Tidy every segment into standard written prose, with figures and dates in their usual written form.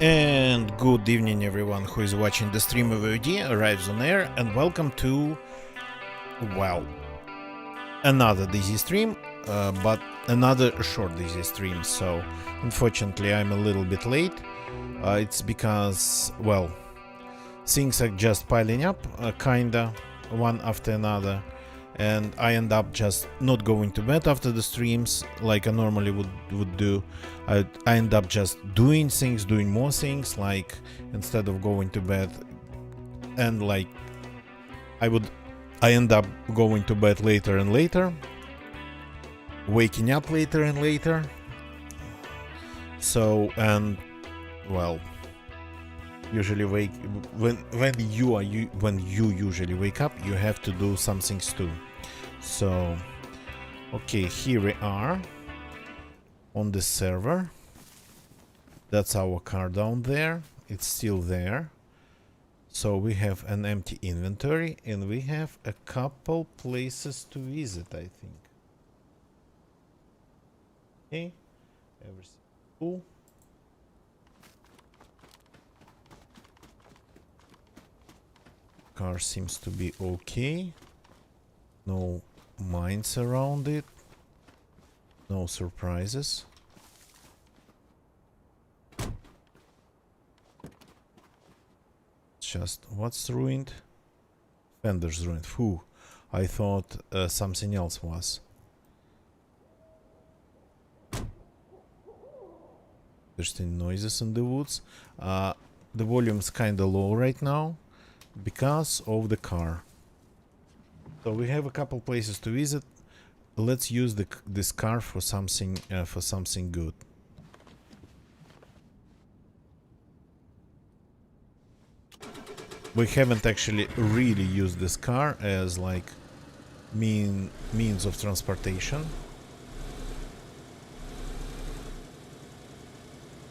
And good evening everyone who is watching the stream of VOD arrives on air, and welcome to, well, another DayZ stream, but another short DayZ stream. So unfortunately I'm a little bit late. It's because, well, things are just piling up, kinda, one after another, and I end up just not going to bed after the streams like I normally would do. I end up just doing more things, like instead of going to bed, and like I end up going to bed later and later, waking up later and later. So, and well, usually when you usually wake up, you have to do some things too. So okay, here we are on the server. That's our car down there, it's still there. So we have an empty inventory and we have a couple places to visit, I think. Okay, everything cool. Car seems to be okay. No mines around it. No surprises. Just what's ruined? Fender's ruined. Phew. I thought something else was. Interesting noises in the woods. The volume's kinda low right now because of the car. So we have a couple places to visit. Let's use this car for something good. We haven't actually really used this car as like means of transportation.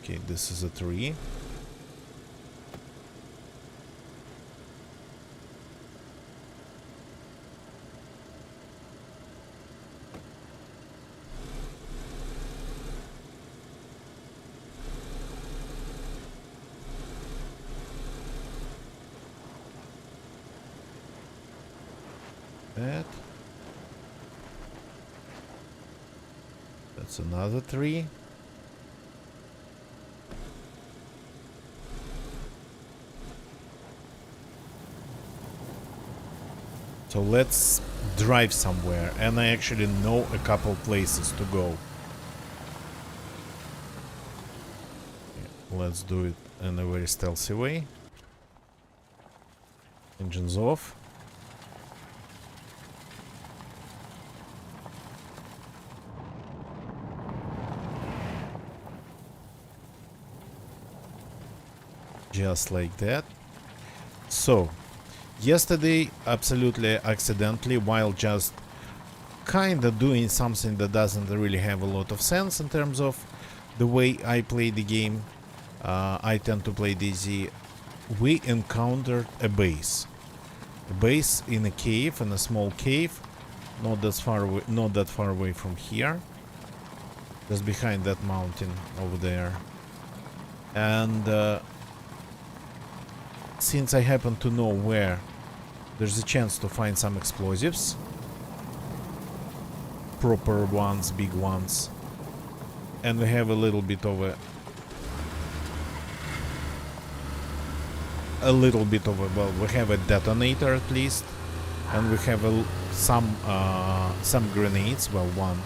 Okay, this is a tree. That's another tree. So let's drive somewhere, and I actually know a couple places to go. Let's do it in a very stealthy way. Engines off. Just like that. So yesterday, absolutely accidentally, while just kinda doing something that doesn't really have a lot of sense in terms of the way I play the game, I tend to play DayZ, we encountered a base. A base in a cave, in a small cave, not that far away from here, just behind that mountain over there. And since I happen to know where there's a chance to find some explosives, proper ones, big ones, and we have a little bit of a a little bit of a, well, we have a detonator at least, and we have some grenades, well, one.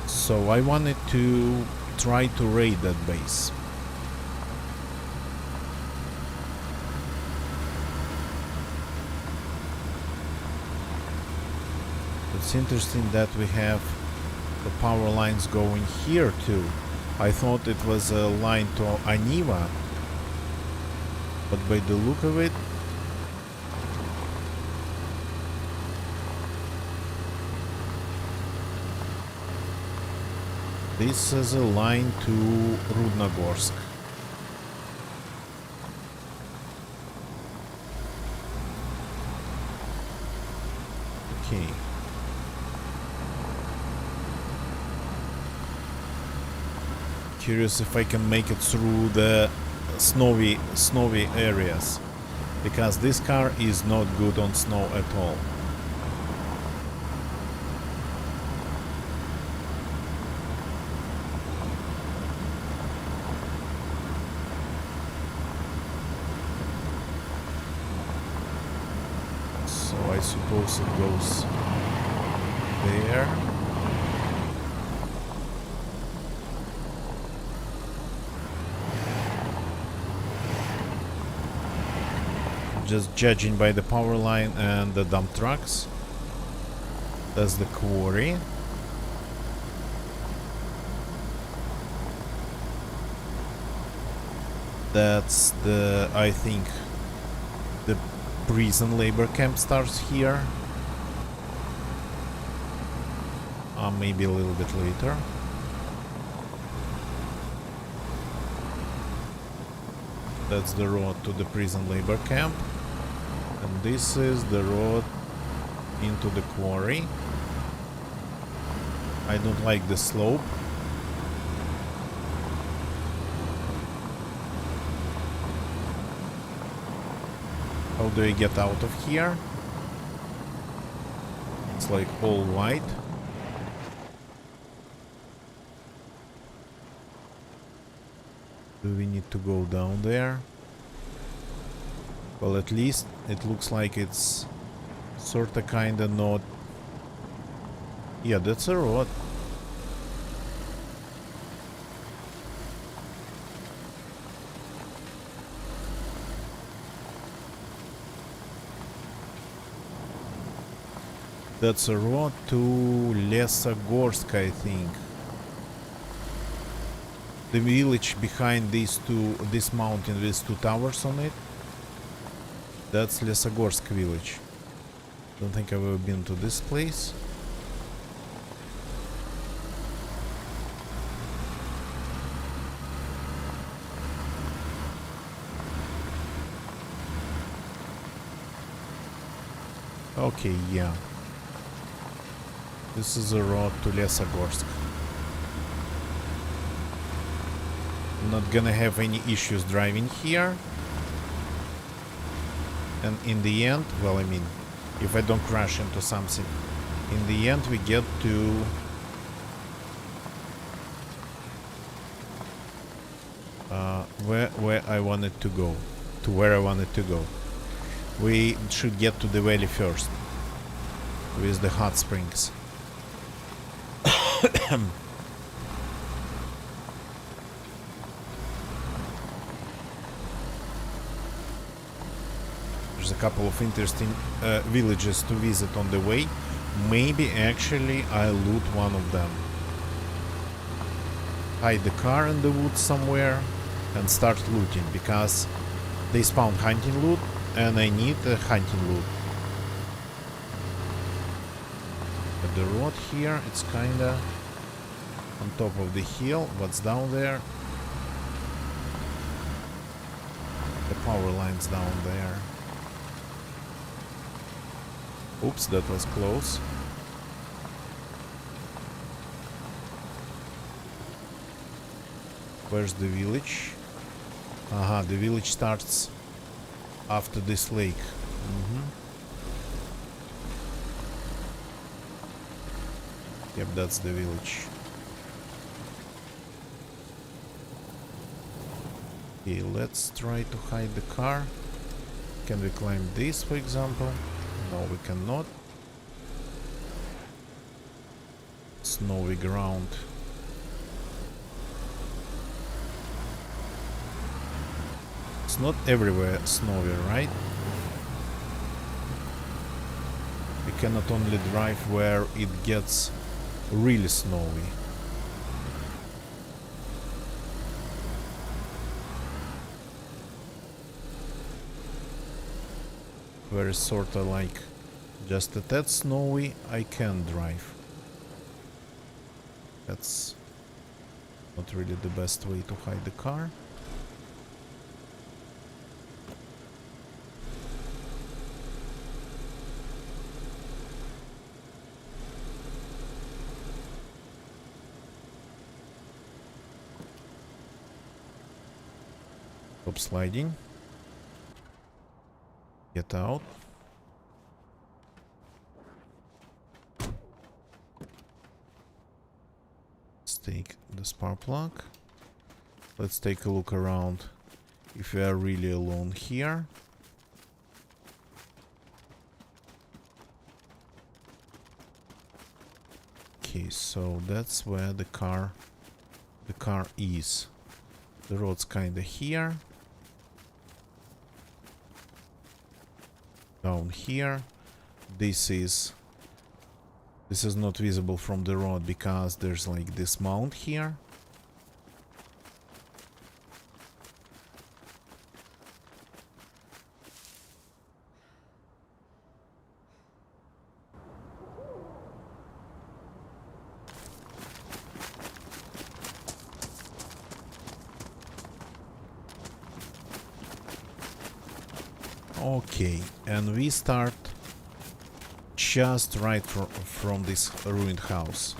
So I wanted to try to raid that base. It's interesting that we have the power lines going here too. I thought it was a line to Aniva, but by the look of it, this is a line to Rudnogorsk. Okay. Curious if I can make it through the snowy areas, because this car is not good on snow at all. So I suppose it goes there. Just judging by the power line and the dump trucks. That's the quarry. That's the, I think, the prison labor camp starts here. Maybe a little bit later. That's the road to the prison labor camp. And this is the road into the quarry. I don't like the slope. How do I get out of here? It's like all white. Do we need to go down there? Well, at least it looks like it's sorta kinda not... Yeah, that's a road. That's a road to Lesogorsk, I think. The village behind this mountain with two towers on it. That's Lesogorsk village. Don't think I've ever been to this place. Okay, yeah. This is a road to Lesogorsk. I'm not gonna have any issues driving here. And in the end, well, I mean, if I don't crash into something, in the end we get to where I wanted to go, to where I wanted to go. We should get to the valley first with the hot springs. There's a couple of interesting villages to visit on the way. Maybe actually I'll loot one of them. Hide the car in the woods somewhere and start looting, because they spawn hunting loot and I need a hunting loot. But the road here, it's kinda on top of the hill. What's down there? The power line's down there. Oops, that was close. Where's the village? Aha, the village starts after this lake. Yep, that's the village. Okay, let's try to hide the car. Can we climb this, for example? No, we cannot. Snowy ground. It's not everywhere snowy, right? We cannot only drive where it gets really snowy. Where it's sorta like just a tad snowy, I can drive. That's not really the best way to hide the car. Stop sliding. Get out. Let's take the spark plug. Let's take a look around if we are really alone here. Okay, so that's where the car is. The road's kinda here. Down here. This is not visible from the road because there's like this mount here. Okay, and we start just right from this ruined house.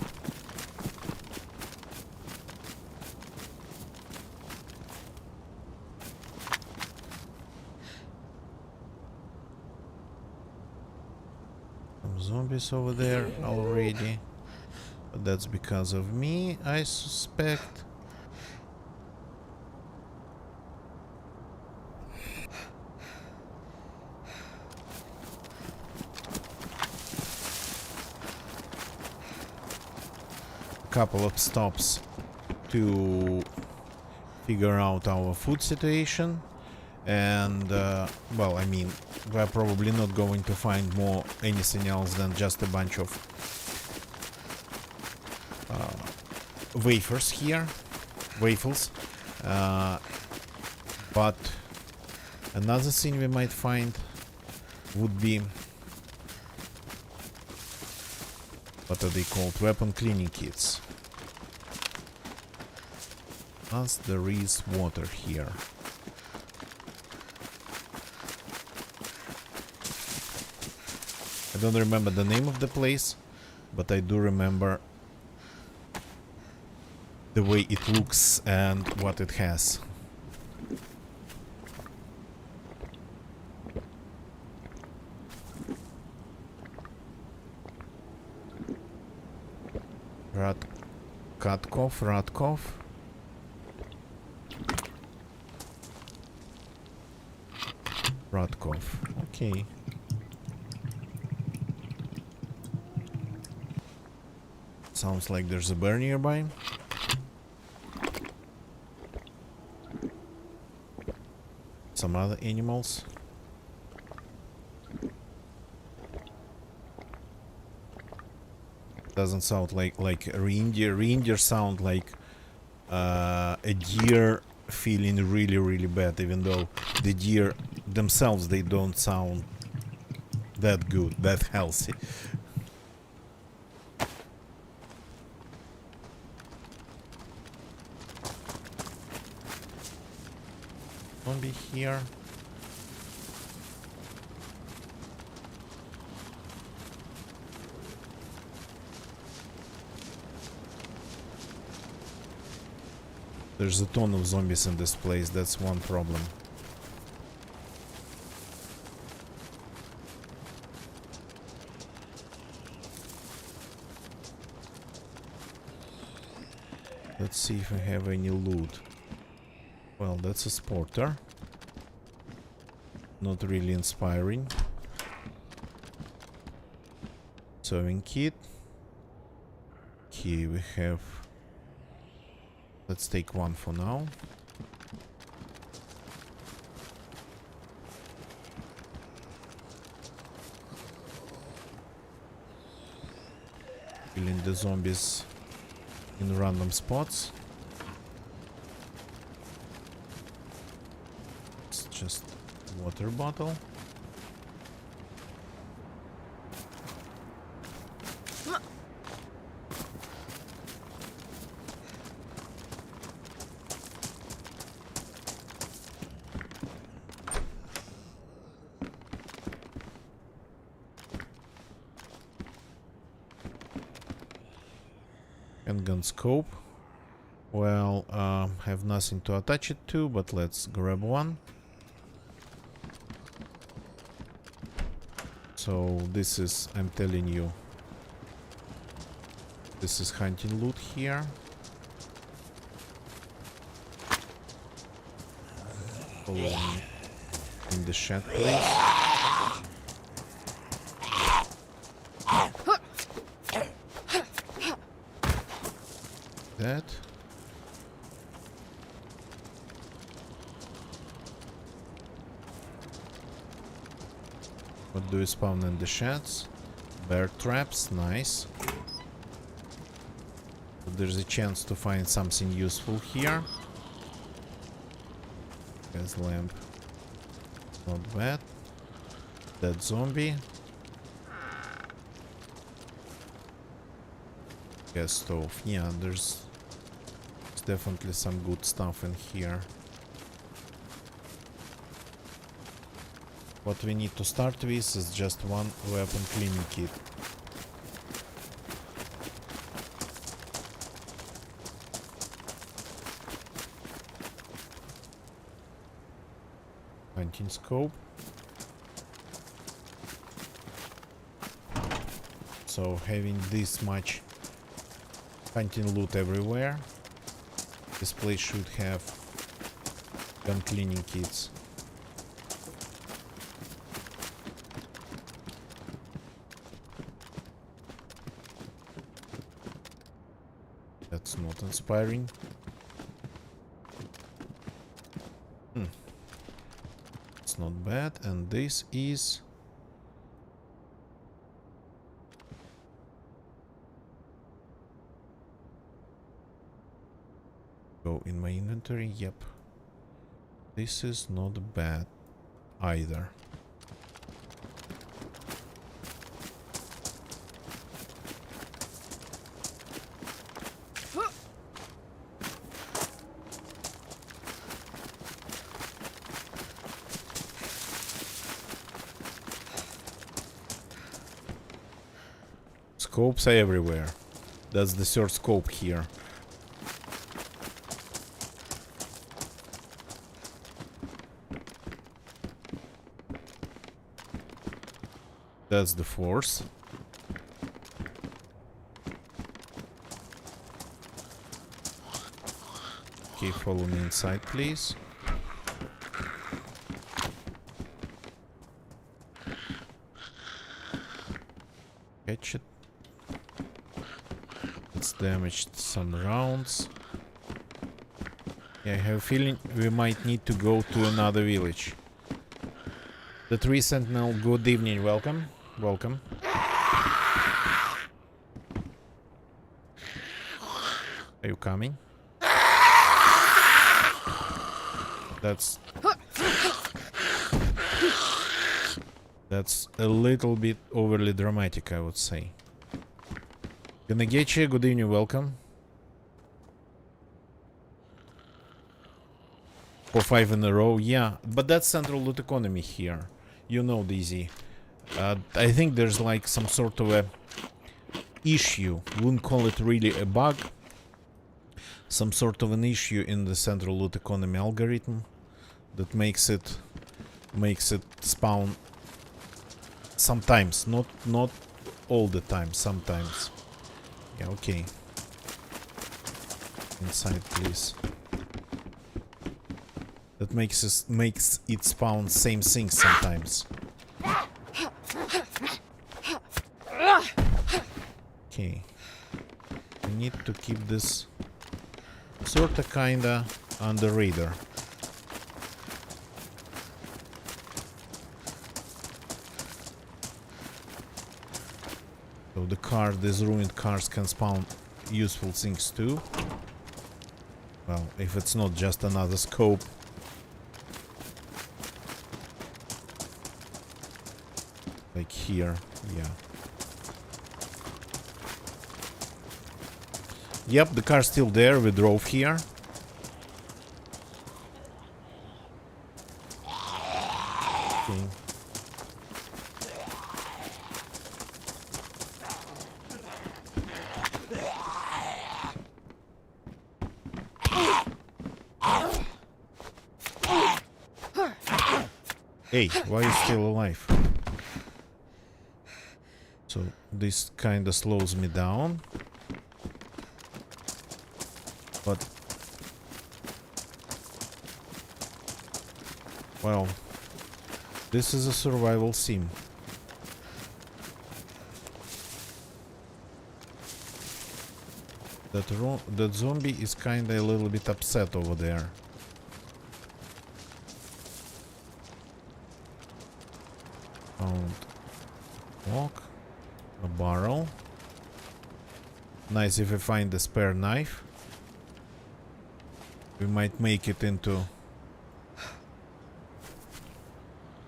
Some zombies over there already. But that's because of me, I suspect. Couple of stops to figure out our food situation, and well, I mean, we're probably not going to find anything else than just a bunch of wafers here, waffles, but another thing we might find would be, what are they called, weapon cleaning kits. Plus there is water here. I don't remember the name of the place, but I do remember the way it looks and what it has. Radkov. Okay. Sounds like there's a bear nearby. Some other animals. Doesn't sound like a reindeer. Reindeer sound like a deer feeling really bad, even though the deer themselves, they don't sound that good, that healthy. Zombie here. There's a ton of zombies in this place, that's one problem. Let's see if we have any loot. Well, that's a sporter. Not really inspiring. Sewing kit. Here we have... Let's take one for now. Killing the zombies in random spots. It's just water bottle. Handgun scope. Well, have nothing to attach it to, but let's grab one. So this is, I'm telling you, this is hunting loot here. Follow me in the shed, please. That. What do we spawn in the sheds? Bear traps, nice. But there's a chance to find something useful here. Gas lamp. Not bad. Dead zombie. Gas stove. Yeah, there's definitely some good stuff in here. What we need to start with is just one weapon cleaning kit. Hunting scope. So having this much hunting loot everywhere, this place should have gun cleaning kits. That's not inspiring. It's not bad, and this is... Go in my inventory, yep. This is not bad either. Scopes are everywhere. That's the third scope here. That's the fourth. Okay, follow me inside, please. Catch it. It's damaged some rounds. Yeah, I have a feeling we might need to go to another village. The Tree Sentinel, good evening, welcome. Welcome. Are you coming? That's a little bit overly dramatic, I would say. Gonna get you, good evening, welcome. 4-5 in a row, yeah, but that's central loot economy here. You know, DZ. I think there's like some sort of a issue, wouldn't call it really a bug, some sort of an issue in the central loot economy algorithm that makes it spawn sometimes, not all the time, sometimes. Yeah, okay. Inside, please. That makes it spawn same thing sometimes. Okay. We need to keep this sorta kinda on the radar. So the car, these ruined cars can spawn useful things too. Well, if it's not just another scope. Like here, yeah. Yep, the car's still there, we drove here. Okay. Hey, why are you still alive? So this kinda slows me down. But well, this is a survival sim. That zombie is kinda a little bit upset over there. Found lock, a barrel. Nice if we find a spare knife. We might make it into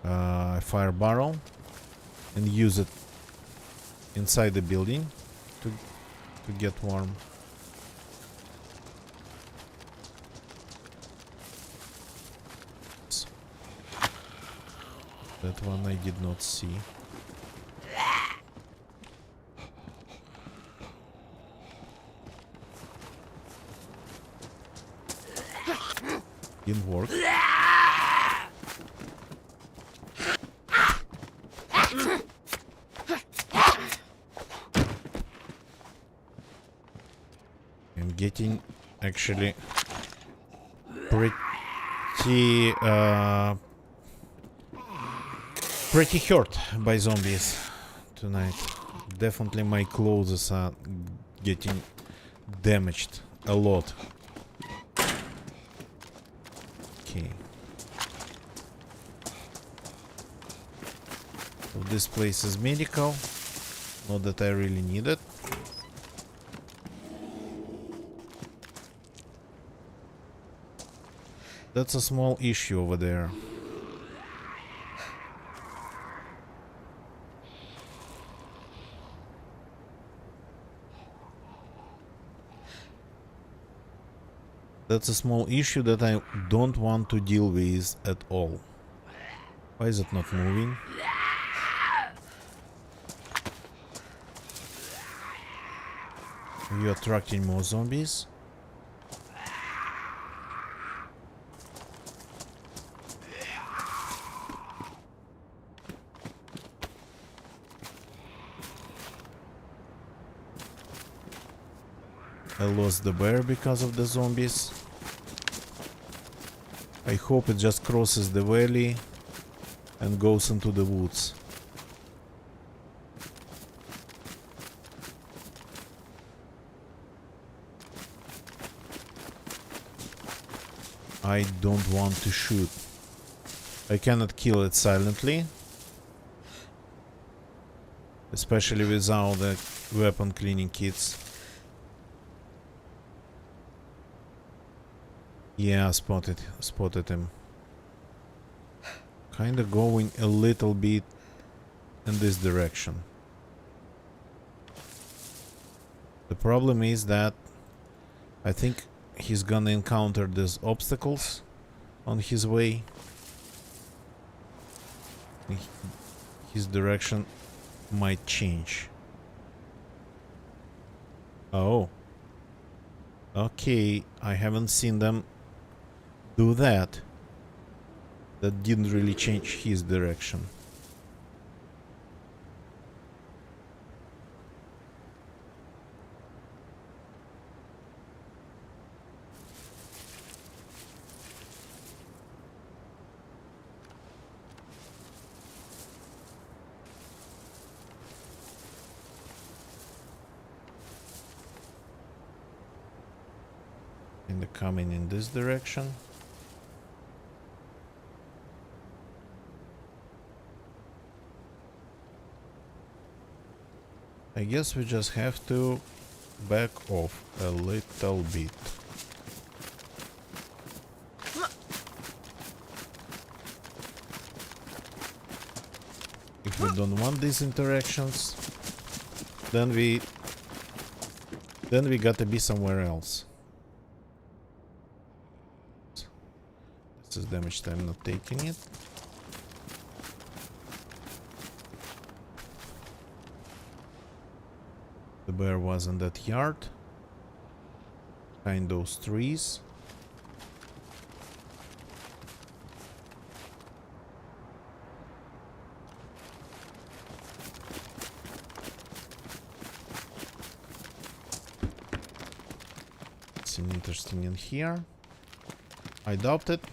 a fire barrel and use it inside the building to get warm. That one I did not see. Didn't work. I'm getting actually pretty hurt by zombies tonight. Definitely my clothes are getting damaged a lot. Okay. So this place is medical. Not that I really need it. That's a small issue over there. That's a small issue that I don't want to deal with at all. Why is it not moving? Are you attracting more zombies? I lost the bear because of the zombies. I hope it just crosses the valley and goes into the woods. I don't want to shoot. I cannot kill it silently. Especially without the weapon cleaning kits. Yeah, spotted him. Kinda going a little bit in this direction. The problem is that I think he's gonna encounter these obstacles on his way. His direction might change. Oh. Okay, I haven't seen them do that. That didn't really change his direction. coming in this direction. I guess we just have to back off a little bit. If we don't want these interactions, then we gotta be somewhere else. This is damaged, I'm not taking it. The bear was in that yard, behind those trees. Something interesting in here. I doubt it.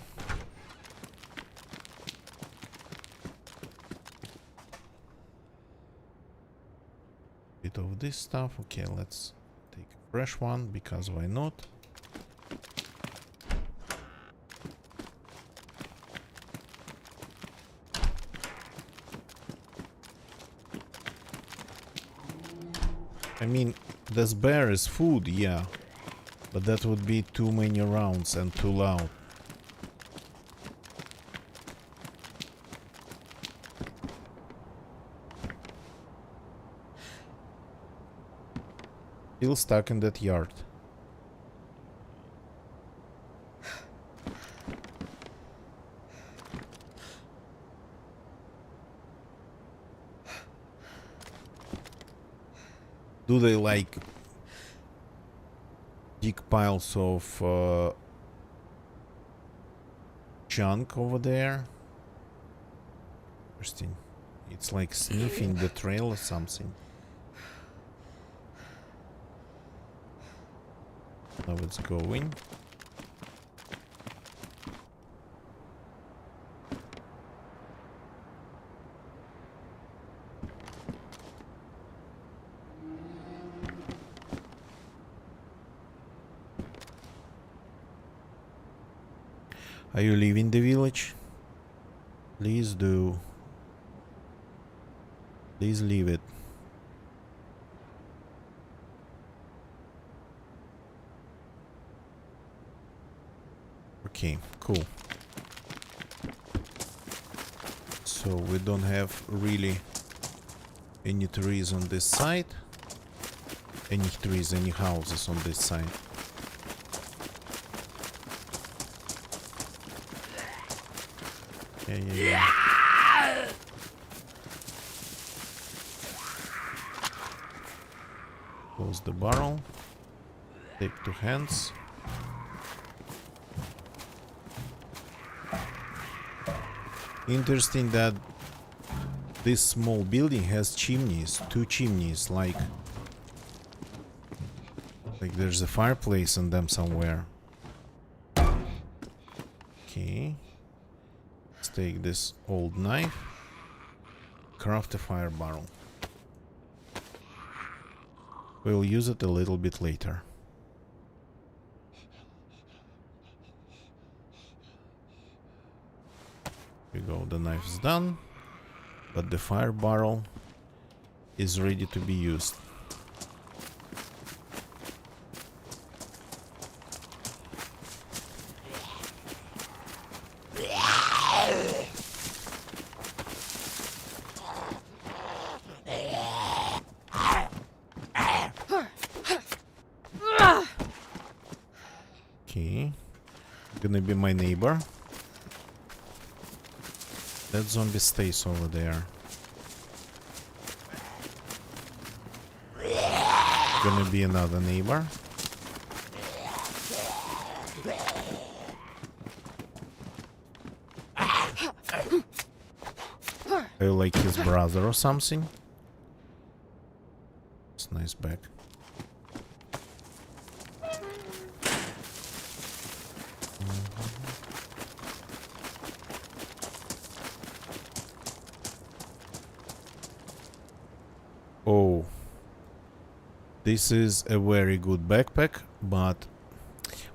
Bit of this stuff. Okay, let's take a fresh one, because why not? I mean, this bear is food, yeah. But that would be too many rounds and too loud. Still stuck in that yard. Do they like big piles of junk over there? Interesting. It's like sniffing the trail or something. Now it's going. Are you leaving the village? Please do. Please leave it. Okay, cool. So we don't have really any trees on this side. Any trees, any houses on this side. Yeah. Close the barrel. Take two hands. Interesting that this small building has chimneys, two chimneys, like there's a fireplace in them somewhere. Okay. Let's take this old knife. Craft a fire barrel. We'll use it a little bit later. Here we go, the knife is done, but the fire barrel is ready to be used. Okay, gonna be my neighbor. That zombie stays over there. Gonna be another neighbor. I like his brother or something. It's nice back. Oh, this is a very good backpack, but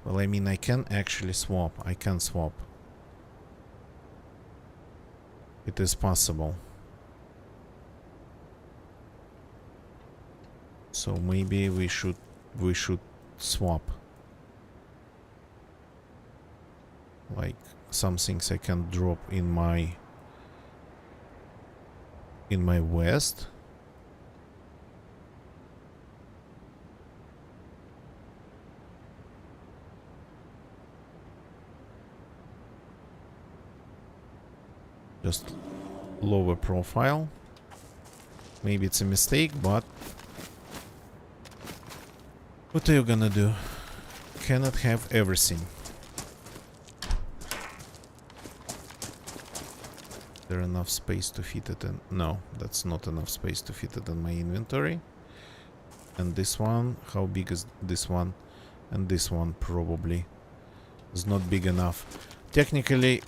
Well, I mean, I can actually swap. I can swap. It is possible. So maybe we should swap. Like some things I can drop in my west. Just lower profile. Maybe it's a mistake, but what are you gonna do? Cannot have everything. There enough space to fit it in? No, that's not enough space to fit it in my inventory. And this one, how big is this one? And this one probably is not big enough. Technically,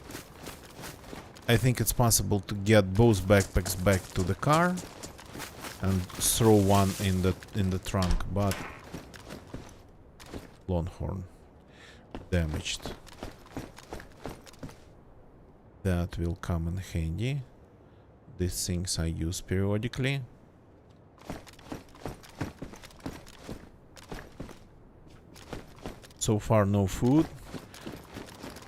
I think it's possible to get both backpacks back to the car and throw one in the trunk, but Longhorn damaged. That will come in handy. These things I use periodically. So far no food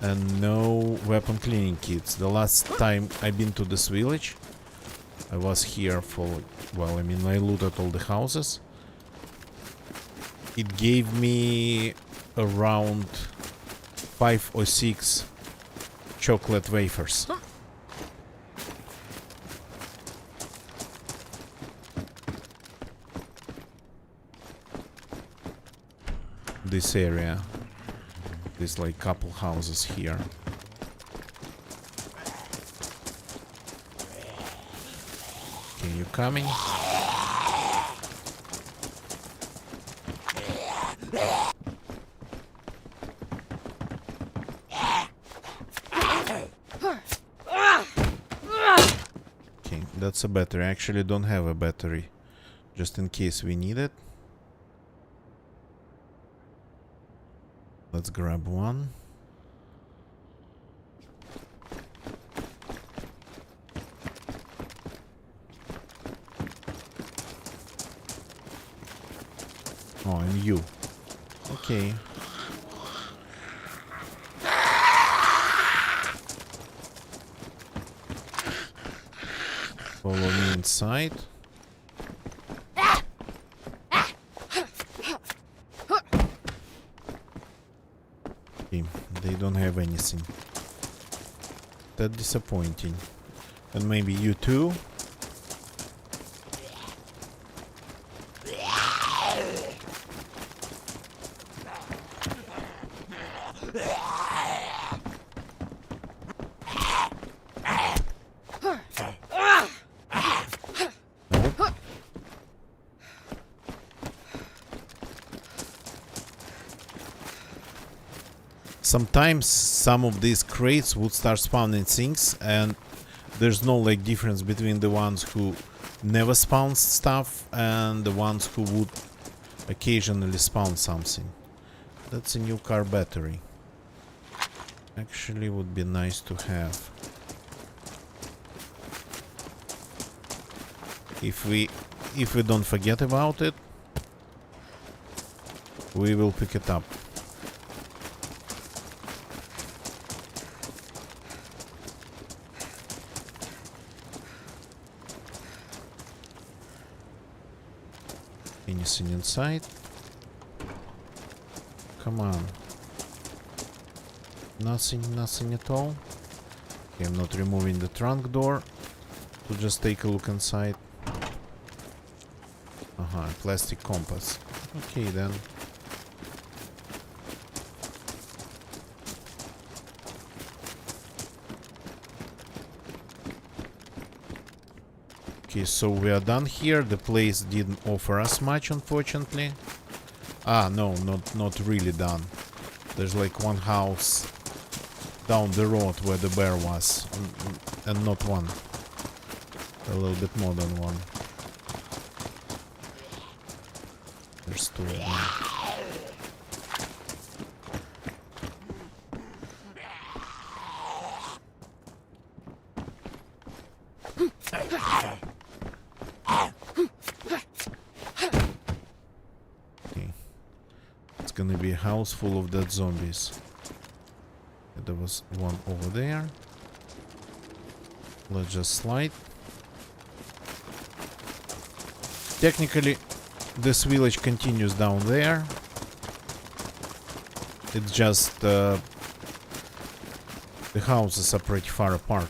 and no weapon cleaning kits. The last time I've been to this village, I was here for, well, I mean, I looted all the houses. It gave me around 5 or 6 chocolate wafers. This area, there's like couple houses here. Okay, you coming? Okay, that's a battery. I actually don't have a battery, just in case we need it. Let's grab one. Oh, and you. Okay. Follow me inside. They don't have anything. That's disappointing. And maybe you too? Sometimes some of these crates would start spawning things, and there's no like difference between the ones who never spawn stuff and the ones who would occasionally spawn something. That's a new car battery. Actually would be nice to have. If we don't forget about it, we will pick it up. Anything inside? Come on. Nothing at all. Okay, I'm not removing the trunk door to just take a look inside. Plastic compass. Okay then. Okay, so we are done here. The place didn't offer us much, unfortunately. Ah, no, not really done. There's like one house down the road where the bear was, and not one. A little bit more than one. There's two of them. Okay. It's gonna be a house full of dead zombies. There was one over there. Let's just slide. Technically, this village continues down there. It's just the houses are pretty far apart.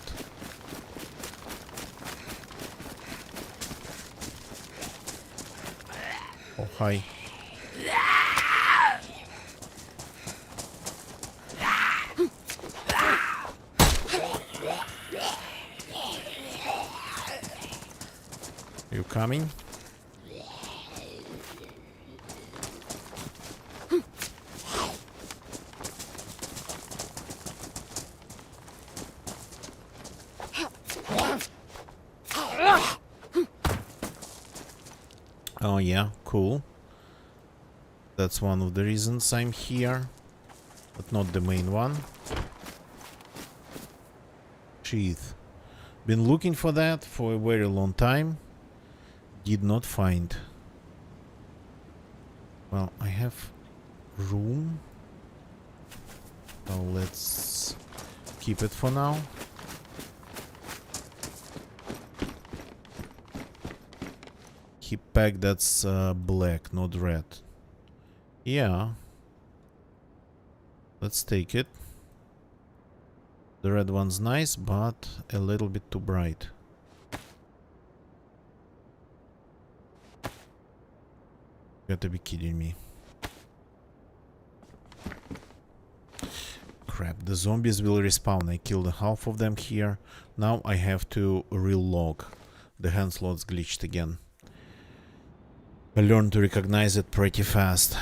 Oh, hi. You coming? Oh yeah, cool. That's one of the reasons I'm here, but not the main one. Sheath. Been looking for that for a very long time. Did not find. Well, I have room. So let's keep it for now. Hip pack, that's black, not red. Yeah. Let's take it. The red one's nice, but a little bit too bright. You gotta be kidding me. Crap, the zombies will respawn. I killed half of them here. Now I have to relog. The hand slot's glitched again. I learned to recognize it pretty fast.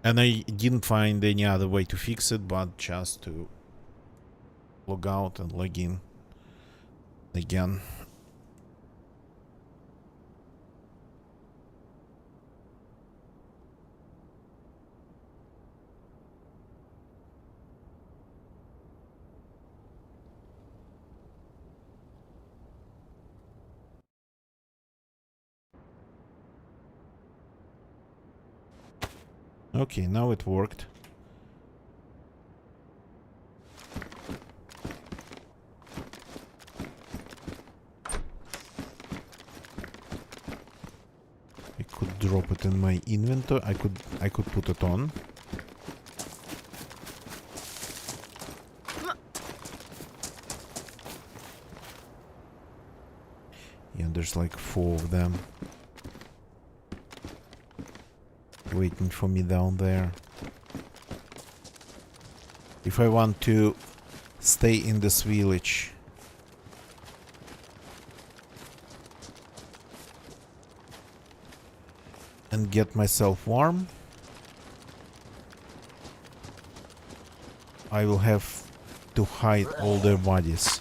And I didn't find any other way to fix it but just to log out and log in again. Okay, now it worked. I could drop it in my inventory. I could put it on. Yeah, there's like 4 of them waiting for me down there. If I want to stay in this village, and get myself warm, I will have to hide all their bodies.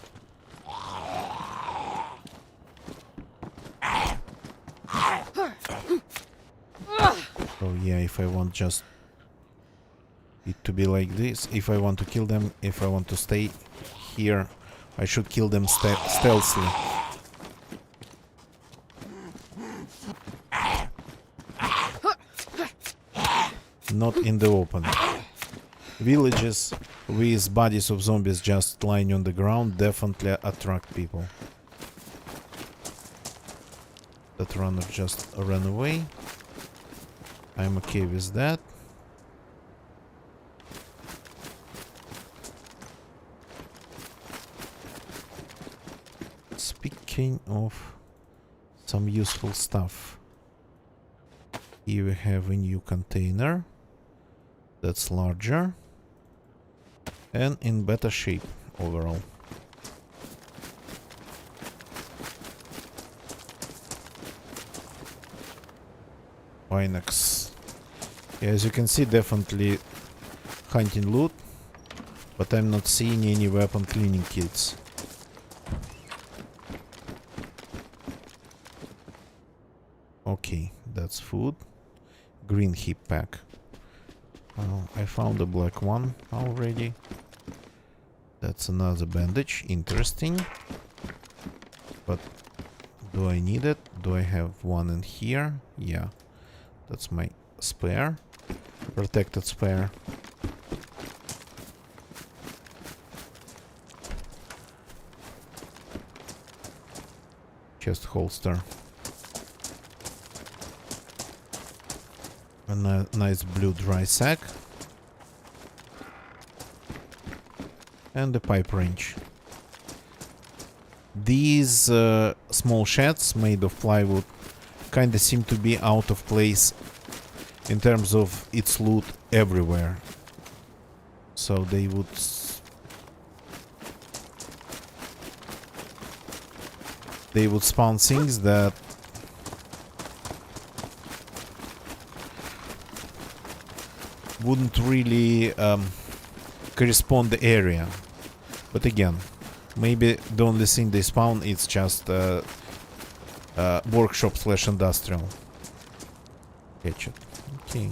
So yeah, if I want just it to be like this, if I want to kill them, if I want to stay here, I should kill them stealthily. Not in the open. Villages with bodies of zombies just lying on the ground definitely attract people. That runner just ran away. I'm okay with that. Speaking of some useful stuff, here we have a new container that's larger and in better shape overall. Pinax. Yeah, as you can see, definitely hunting loot, but I'm not seeing any weapon cleaning kits. Okay, that's food. Green hip pack. I found a black one already. That's another bandage. Interesting. But do I need it? Do I have one in here? Yeah. That's my spare. Protected spare. Chest holster. A nice blue dry sack. And a pipe wrench. These small sheds made of plywood kinda seem to be out of place in terms of its loot everywhere. So they would spawn things that wouldn't really correspond the area. But again, maybe the only thing they spawn is just workshop / industrial. Catch it. Okay.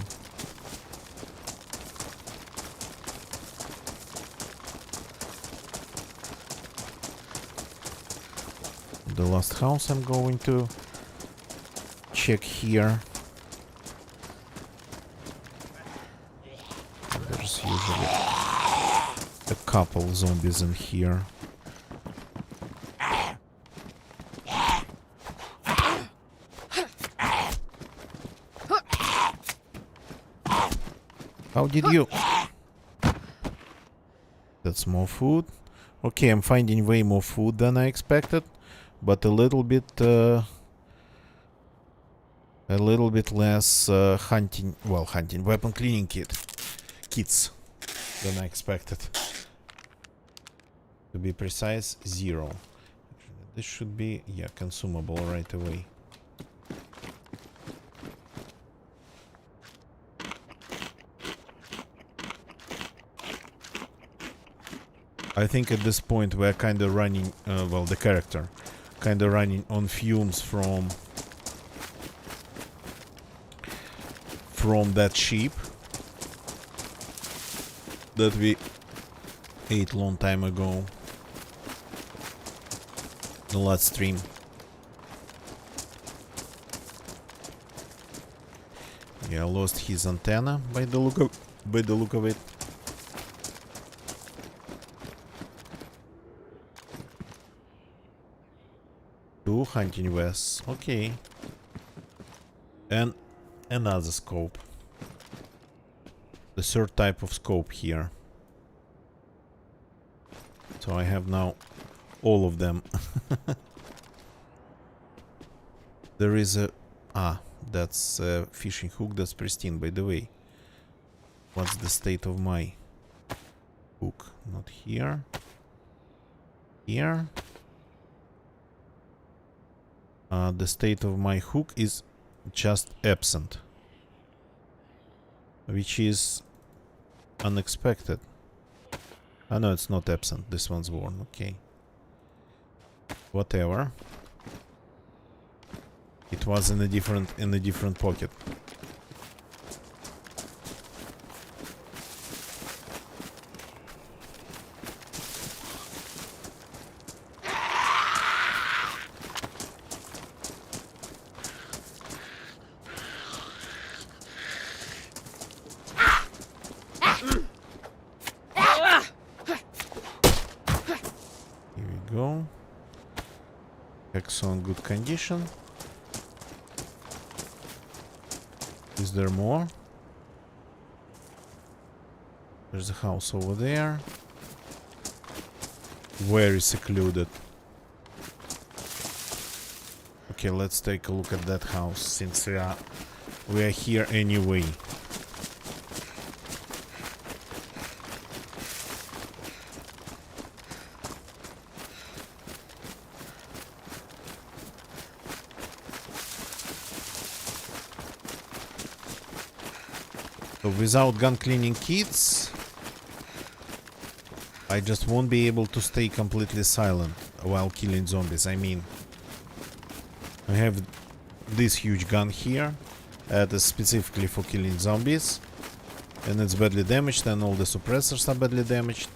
The last house I'm going to check here. There's usually a couple zombies in here. How did you? That's more food. Okay, I'm finding way more food than I expected, but a little bit less hunting. Well, hunting weapon cleaning kits than I expected. To be precise, 0. This should be, yeah, consumable right away. I think at this point we're kind of running, well, the character kind of running on fumes from that sheep that we ate long time ago, the last stream. Yeah, I lost his antenna by the look of it. Two hunting vests, okay. And another scope. The third type of scope here. So I have now all of them. There is a... Ah, that's a fishing hook. That's pristine, by the way. What's the state of my hook? Not here. Here. The state of my hook is just absent. Which is unexpected. Oh no, it's not absent. This one's worn. Okay. Whatever. It was in a different pocket. Excellent, good condition. Is there more? There's a house over there. Very secluded. Okay, let's take a look at that house since we are here anyway. So without gun cleaning kits, I just won't be able to stay completely silent while killing zombies. I mean, I have this huge gun here that is specifically for killing zombies, and it's badly damaged, and all the suppressors are badly damaged.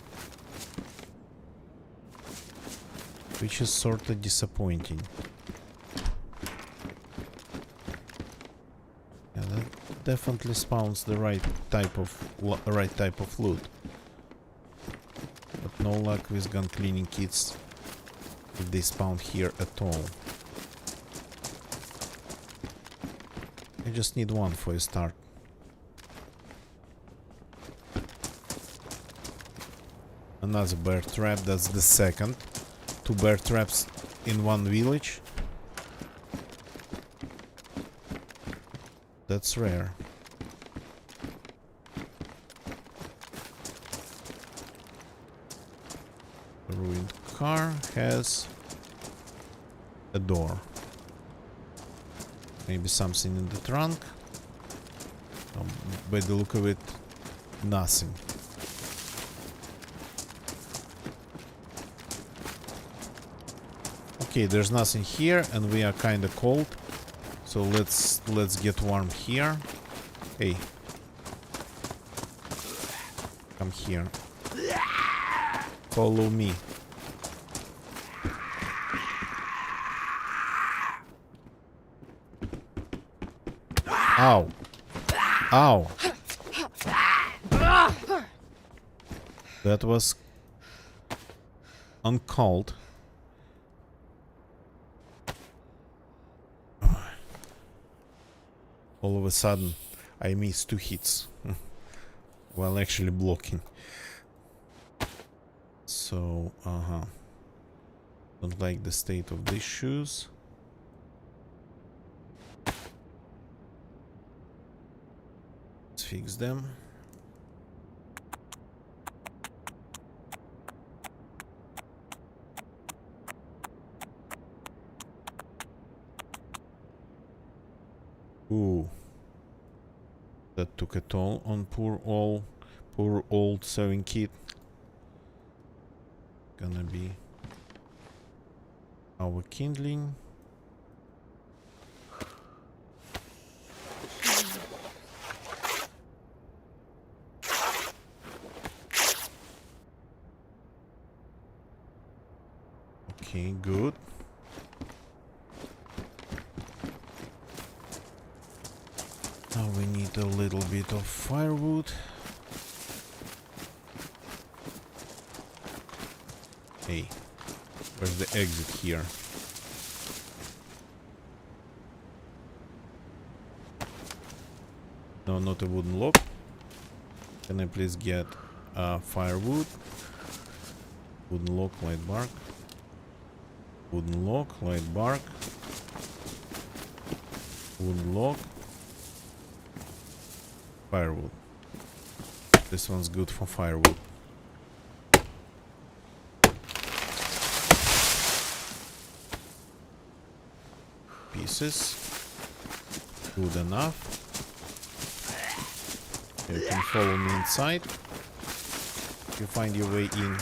which is sort of disappointing. Yeah, that definitely spawns the right type of loot. But no luck with gun cleaning kits if they spawn here at all. I just need one for a start. Another bear trap, that's the second. 2 bear traps in one village. That's rare. The ruined car has a door. Maybe something in the trunk. By the look of it, nothing. Okay, there's nothing here, and we are kinda cold. So let's get warm here. Hey. Come here. Follow me. Ow. Ow. That was uncalled. All of a sudden, I missed 2 hits while actually blocking. So, don't like the state of these shoes. Let's fix them. Ooh, that took a toll on poor old sewing kit. Gonna be our kindling. Okay, good. Now we need a little bit of firewood. Hey, where's the exit here? No, not a wooden lock. Can I please get firewood? Wooden lock, light bark. Wooden lock, light bark. Wooden lock. Firewood. This one's good for firewood. Pieces. Good enough. You can follow me inside. You find your way in.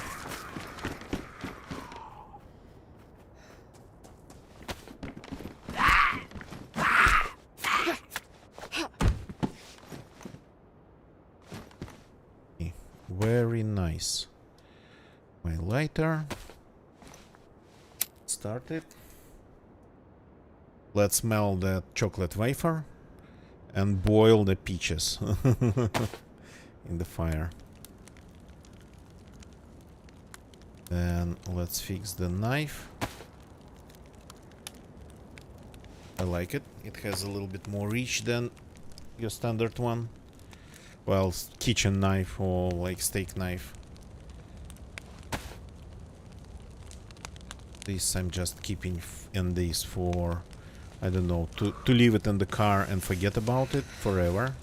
Very nice. My lighter. Start it. Let's melt the chocolate wafer and boil the peaches in the fire. Then let's fix the knife. I like it. It has a little bit more reach than your standard one. Well, kitchen knife or like steak knife. This I'm just keeping in this for, I don't know, to leave it in the car and forget about it forever.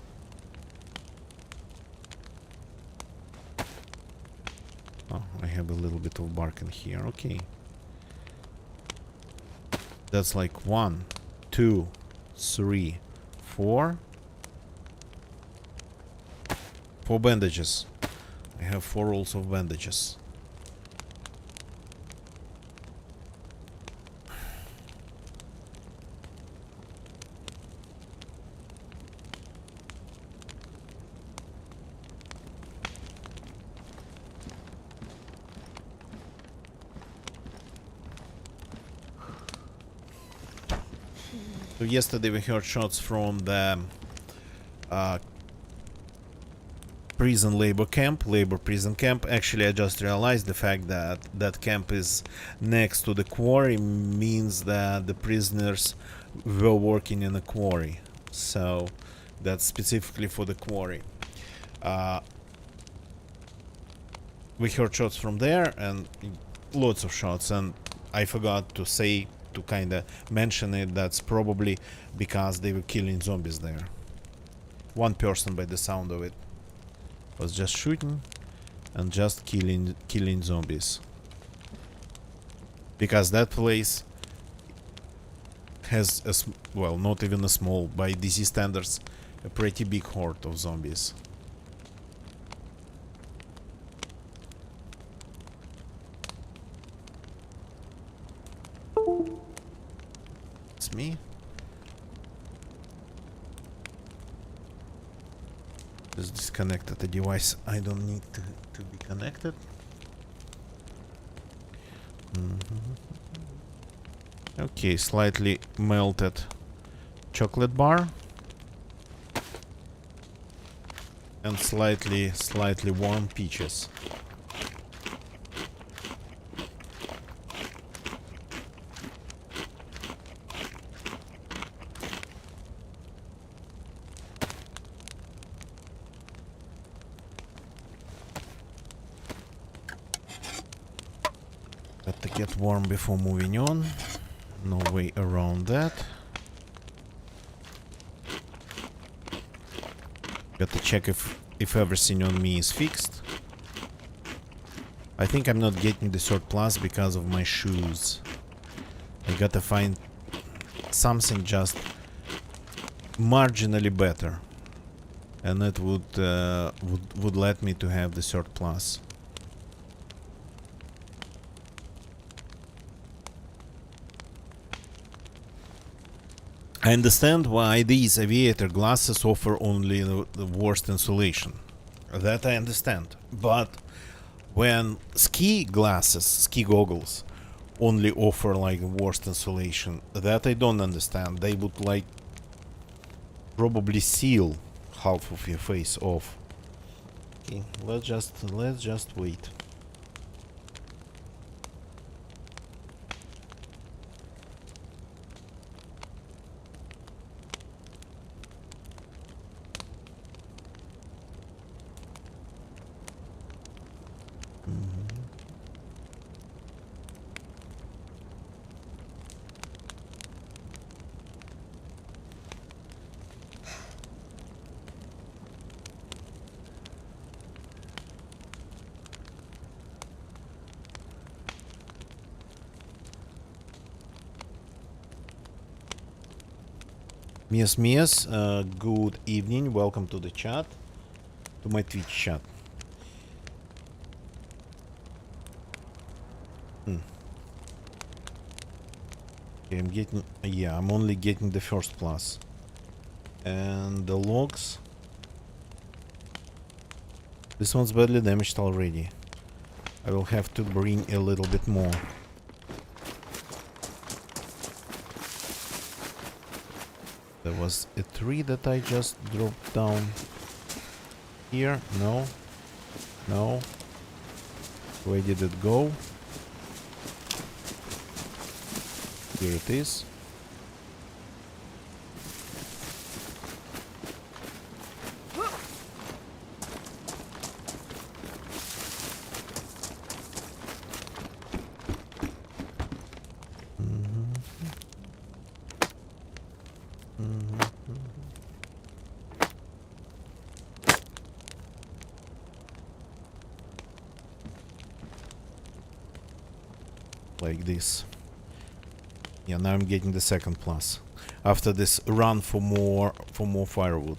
Oh, I have a little bit of bark in here. Okay. That's like 1, 2, 3, 4. 4 bandages. I have 4 rolls of bandages. So yesterday we heard shots from the prison labor prison camp. Actually, I just realized the fact that that camp is next to the quarry means that the prisoners were working in a quarry. So that's specifically for the quarry. We heard shots from there and lots of shots, and I forgot to say, to kind of mention it, that's probably because they were killing zombies there. One person, by the sound of it, was just shooting and just killing zombies, because that place has well, not even a small, by DC standards, a pretty big horde of zombies. It's me. Just disconnected the device. I don't need to be connected. Okay, slightly melted chocolate bar and slightly warm peaches. Got to get warm before moving on. No way around that. Got to check if everything on me is fixed. I think I'm not getting the third plus because of my shoes. I gotta find something just marginally better, and that would let me to have the third plus. I understand why these aviator glasses offer only the worst insulation. That I understand. But when ski goggles, only offer like worst insulation, that I don't understand. They would like probably seal half of your face off. Okay, let's just wait. Mias, good evening, welcome to the chat, to my Twitch chat. Okay, I'm only getting the first plus. And the logs. This one's badly damaged already. I will have to bring a little bit more. There was a tree that I just dropped down here. No. No. Where did it go? Here it is. Like this. Yeah, now I'm getting the second plus. After this run for more firewood.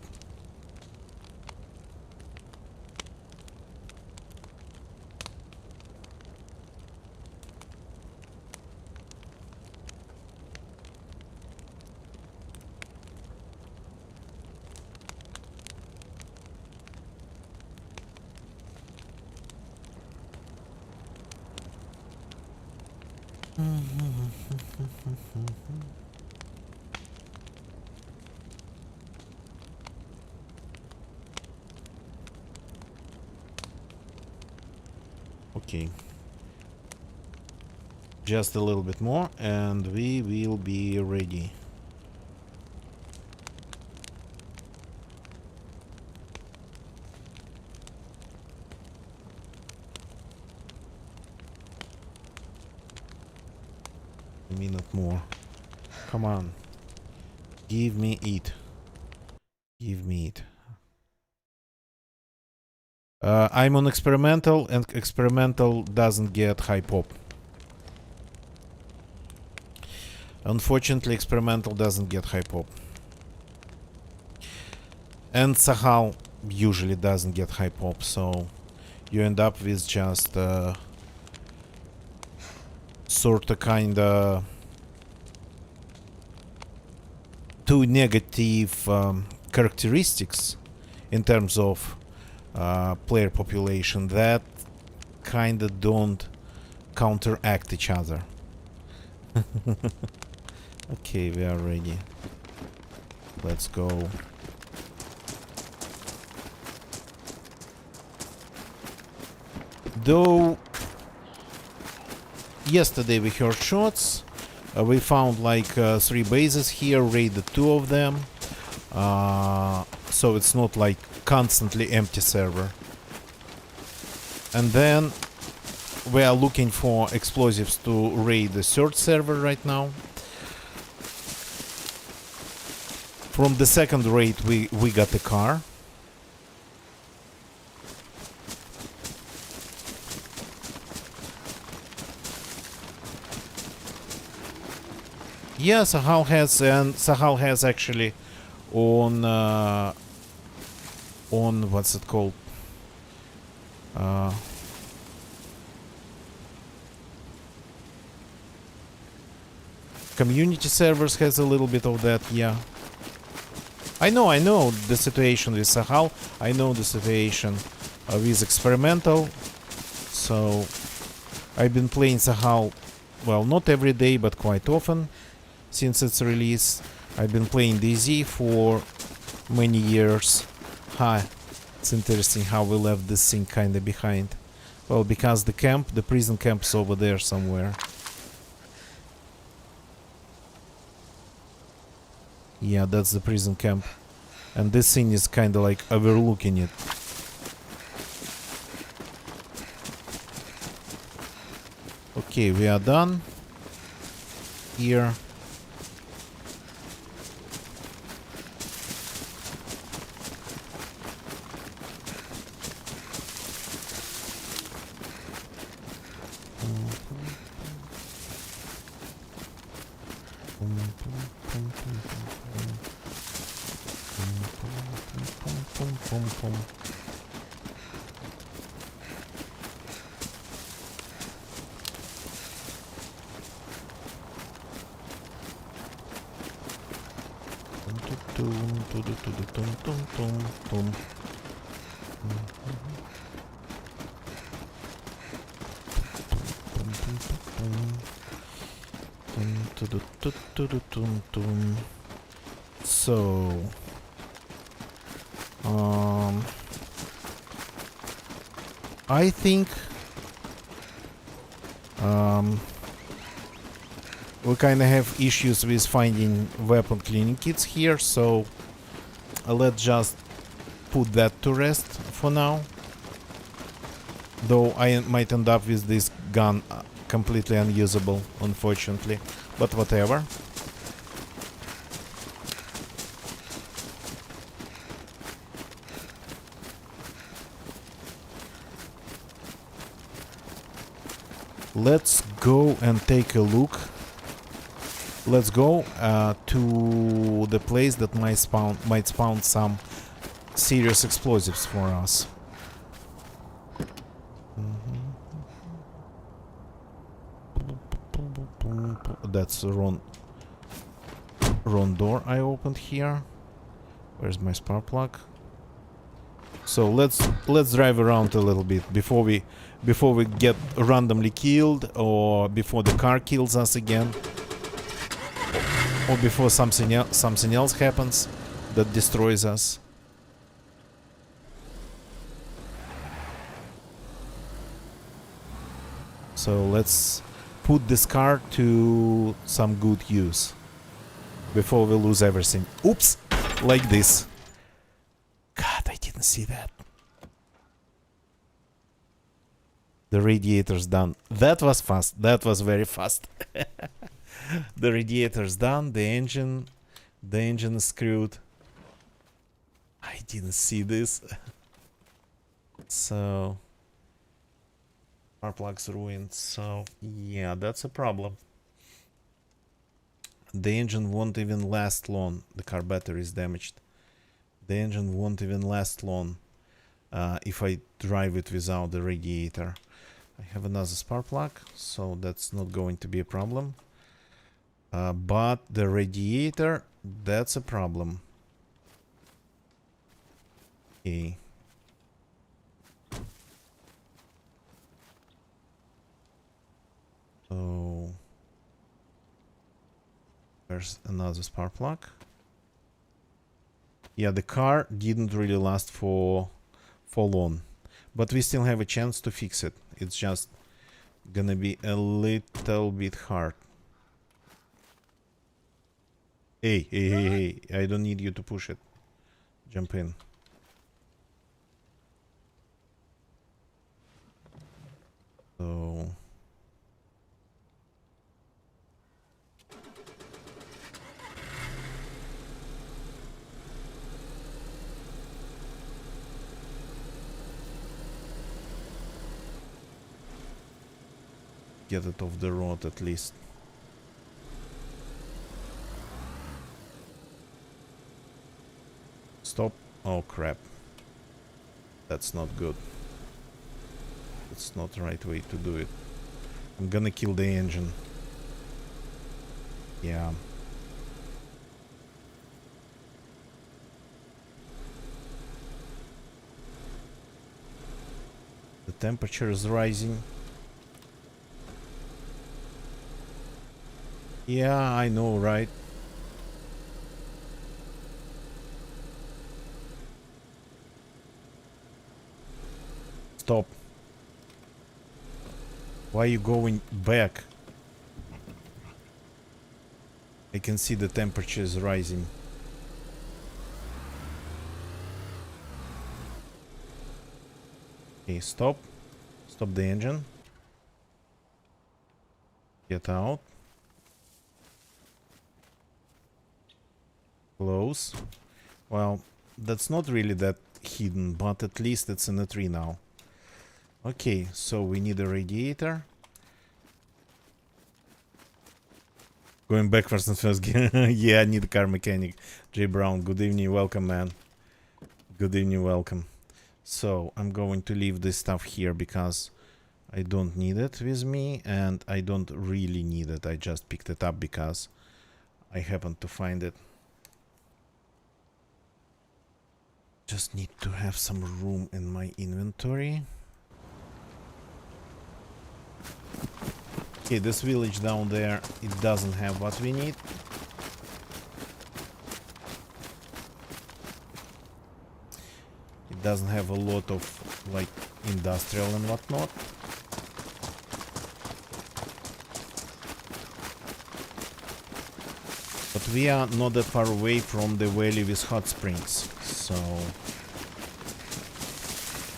Okay. Just a little bit more and we will be ready. A minute more. Come on. Give me it. Give me it. I'm on experimental and experimental doesn't get high pop. Unfortunately, experimental doesn't get high pop. And Sakhal usually doesn't get high pop, so you end up with just sort of kinda two negative characteristics in terms of player population that kinda don't counteract each other. Okay, we are ready. Let's go. Though yesterday we heard shots, we found like 3 bases here, raided 2 of them, so it's not like constantly empty server. And then we are looking for explosives to raid the 3rd server right now. From the 2nd raid we got a car. Yeah, Sakhal has actually on what's it called? Community servers has a little bit of that, yeah. I know the situation with Sakhal. I know the situation with experimental. So I've been playing Sakhal, well, not every day, but quite often since its release. I've been playing DayZ for many years. Hi, it's interesting how we left this thing kinda behind. Well, because the prison camp is over there somewhere. Yeah, that's the prison camp. And this thing is kinda like overlooking it. Okay, we are done. Here. So I think we kind of have issues with finding weapon cleaning kits here, so let's just put that to rest for now. Though I might end up with this gun completely unusable, unfortunately, but whatever. Let's go and take a look. Let's go to the place that might spawn some serious explosives for us. That's the wrong door I opened here. Where's my spark plug? So let's drive around a little bit before we get randomly killed, or before the car kills us again, or before something else happens that destroys us. So let's put this car to some good use before we lose everything. Oops! Like this. God, I didn't see that. The radiator's done. That was fast. That was very fast. The radiator's done. The engine is screwed. I didn't see this. So spark plugs ruined. So yeah, that's a problem. The engine won't even last long. The car battery is damaged. The engine won't even last long if I drive it without the radiator. I have another spark plug, so that's not going to be a problem. But the radiator, that's a problem. Okay. So there's another spark plug. Yeah, the car didn't really last for long, but we still have a chance to fix it. It's just gonna be a little bit hard. Hey, I don't need you to push it. Jump in. So get it off the road at least. Stop. Oh crap. That's not good. It's not the right way to do it. I'm gonna kill the engine. Yeah. The temperature is rising. Yeah, I know, right? Stop. Why are you going back? I can see the temperature is rising. Okay, stop. Stop the engine. Get out. Close. Well, that's not really that hidden, but at least it's in a tree now. Okay, so we need a radiator. Going backwards and first gear. Yeah, I need a car mechanic. J Brown, good evening, welcome, man. Good evening, welcome. So I'm going to leave this stuff here because I don't need it with me, and I don't really need it. I just picked it up because I happened to find it. Just need to have some room in my inventory. Okay, this village down there, it doesn't have what we need. It doesn't have a lot of like industrial and whatnot. But we are not that far away from the valley with hot springs, so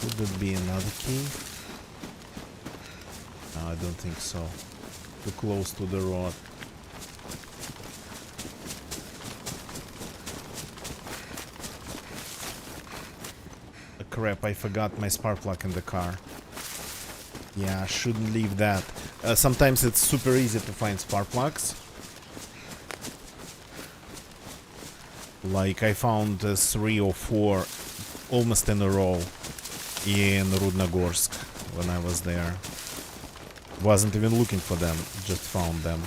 could that be another cave? No, I don't think so. Too close to the road. Crap, I forgot my spark plug in the car. Yeah, I shouldn't leave that. Sometimes it's super easy to find spark plugs. Like I found 3 or 4 almost in a row in Rudnogorsk when I was there. Wasn't even looking for them, just found them.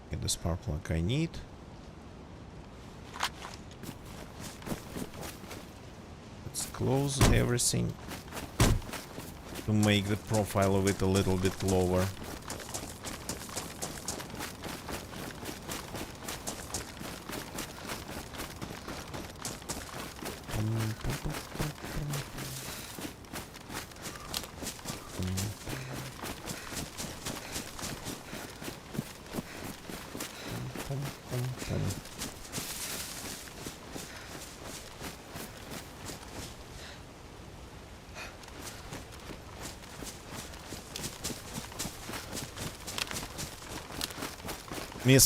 Get the spark plug I need. Let's close everything to make the profile of it a little bit lower.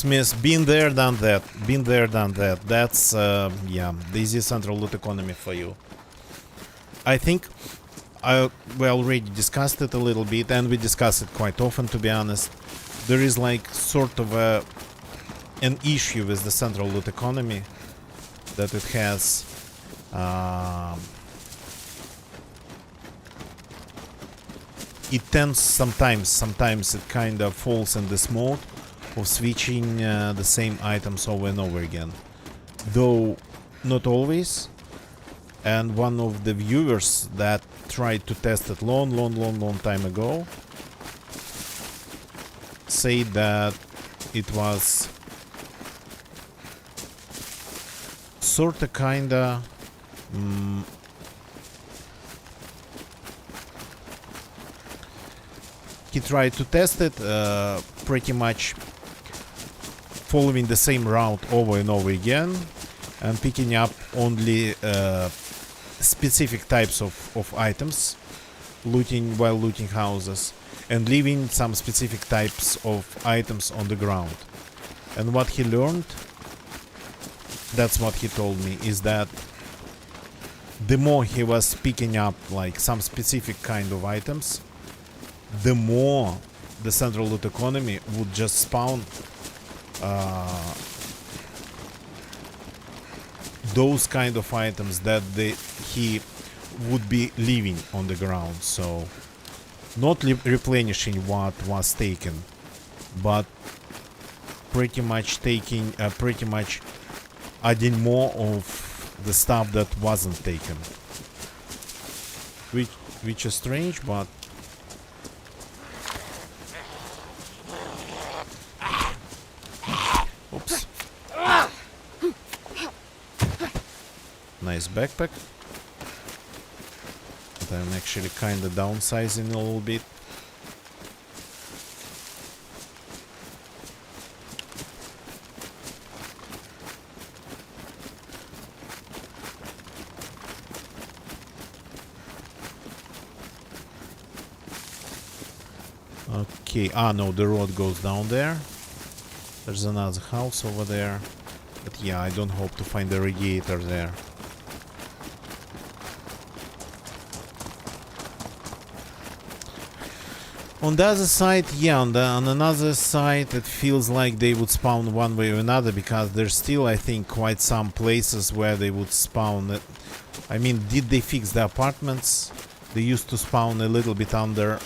Miss, been there, done that. Been there, done that. That's, yeah, the easy central loot economy for you. I think we already discussed it a little bit, and we discuss it quite often, to be honest. There is like sort of an issue with the central loot economy, that it has it tends sometimes it kind of falls in this mode of switching the same items over and over again, though not always. And one of the viewers that tried to test it long time ago said that it was sorta kinda he tried to test it pretty much following the same route over and over again and picking up only specific types of items, looting while looting houses, and leaving some specific types of items on the ground. And what he learned, that's what he told me, is that the more he was picking up like some specific kind of items, the more the central loot economy would just spawn those kind of items that he would be leaving on the ground. So not replenishing what was taken, but pretty much taking pretty much adding more of the stuff that wasn't taken, which is strange, but oops. Nice backpack. But I'm actually kinda downsizing a little bit. Okay, no, the road goes down there. There's another house over there. But yeah, I don't hope to find a radiator there. On the other side, yeah, on another side, it feels like they would spawn one way or another, because there's still, I think, quite some places where they would spawn. I mean, did they fix the apartments? They used to spawn a little bit under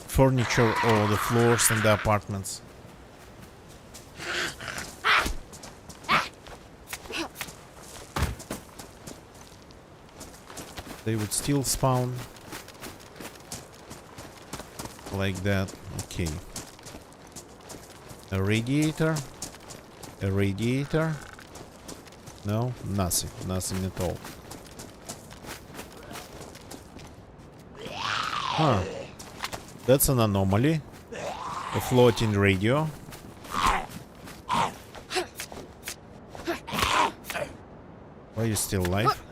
furniture or the floors in the apartments. They would still spawn like that. Okay. A radiator? A radiator? No? Nothing. Nothing at all. Huh. That's an anomaly. A floating radio. Why are you still alive?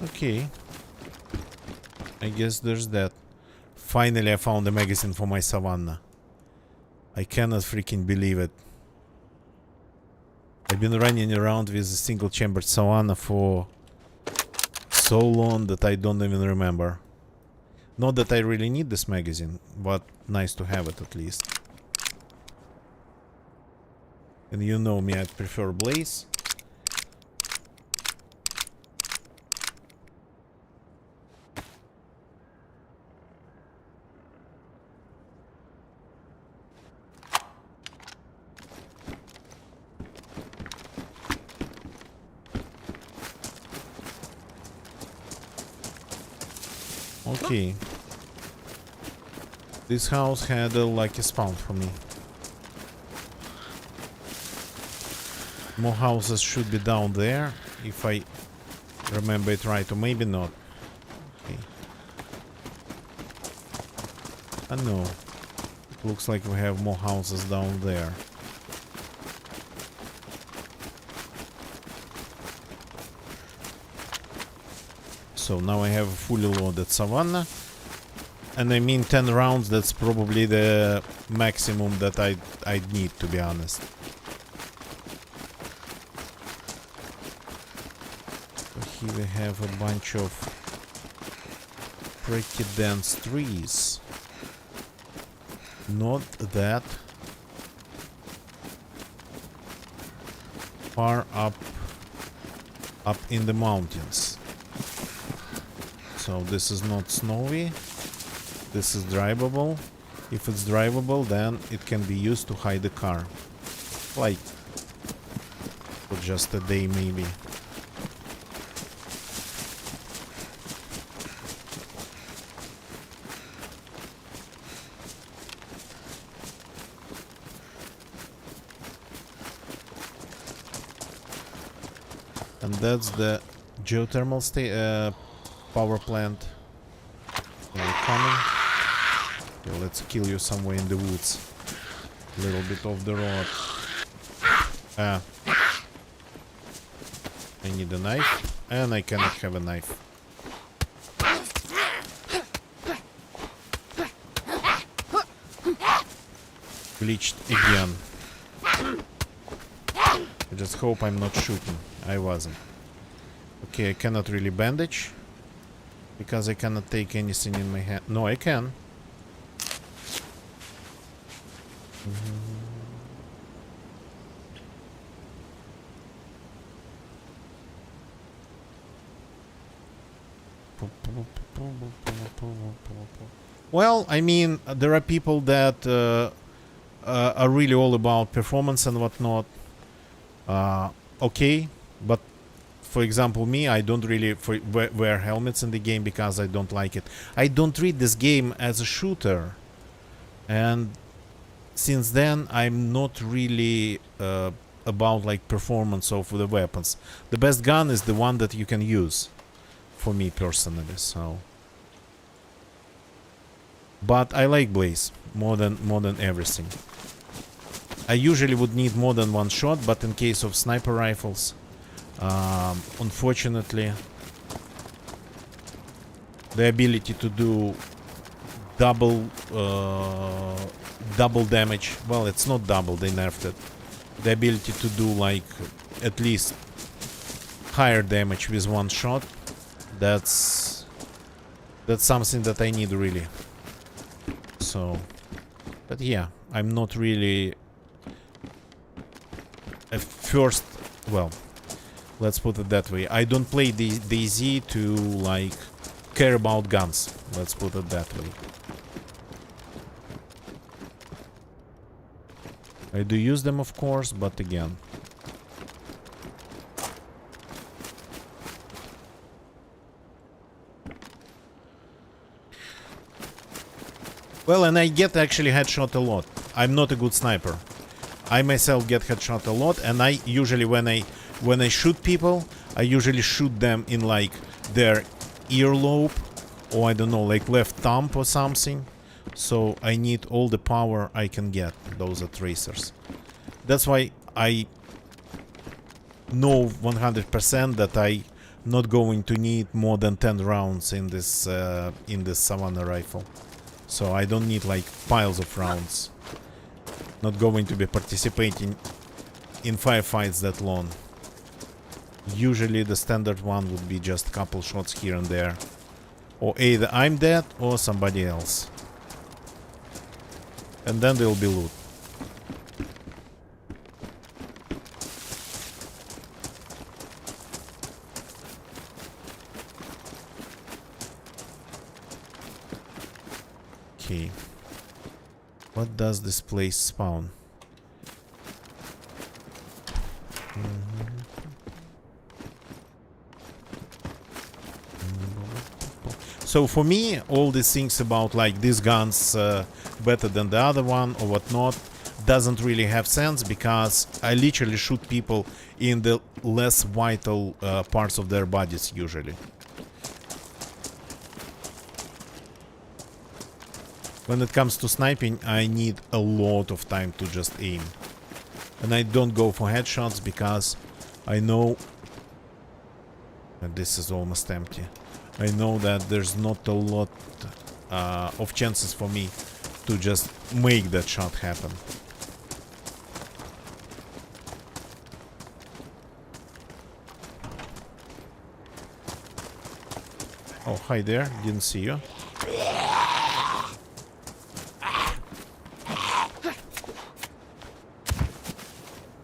Okay. I guess there's that. Finally I found a magazine for my Savannah. I cannot freaking believe it. I've been running around with a single chambered Savannah for so long that I don't even remember. Not that I really need this magazine, but nice to have it at least. And you know me, I prefer Blaze. Okay. This house had a lucky spawn for me. More houses should be down there, if I remember it right, or maybe not. Okay. I know. It looks like we have more houses down there. So now I have a fully loaded Savannah. And I mean 10 rounds, that's probably the maximum that I'd need, to be honest. So here we have a bunch of pretty dense trees. Not that far up in the mountains. So this is not snowy. This is drivable. If it's drivable, then it can be used to hide the car. Like for just a day maybe. And that's the geothermal power plant. We're coming. Okay, let's kill you somewhere in the woods. A little bit off the road. I need a knife, and I cannot have a knife. Glitched again. I just hope I'm not shooting. I wasn't. Okay, I cannot really bandage. Because I cannot take anything in my hand. No, I can. Well, I mean, there are people that are really all about performance and whatnot. Okay, but for example, me, I don't really wear helmets in the game because I don't like it. I don't treat this game as a shooter. And since then, I'm not really about like performance of the weapons. The best gun is the one that you can use, for me personally. So, but I like Blaze more than everything. I usually would need more than one shot, but in case of sniper rifles, unfortunately, the ability to do double damage, well, it's not double, they nerfed it. The ability to do like at least higher damage with one shot, that's something that I need really. So, but yeah, I'm not really at first, well, let's put it that way. I don't play DayZ to like care about guns. Let's put it that way. I do use them, of course, but again. Well, and I get actually headshot a lot. I'm not a good sniper. I myself get headshot a lot, and I usually when I shoot people, I usually shoot them in like their earlobe, or I don't know, like left thumb or something. So I need all the power I can get. Those are tracers. That's why I know 100% that I not going to need more than 10 rounds in this Savannah rifle. So I don't need like piles of rounds. Not going to be participating in firefights that long. Usually the standard one would be just a couple shots here and there. Or either I'm dead or somebody else. And then there'll be loot. Okay. What does this place spawn? So for me, all these things about like this gun's better than the other one or whatnot doesn't really have sense, because I literally shoot people in the less vital parts of their bodies usually. When it comes to sniping, I need a lot of time to just aim. And I don't go for headshots because I know... And this is almost empty. I know that there's not a lot of chances for me to just make that shot happen. Oh, hi there. Didn't see you.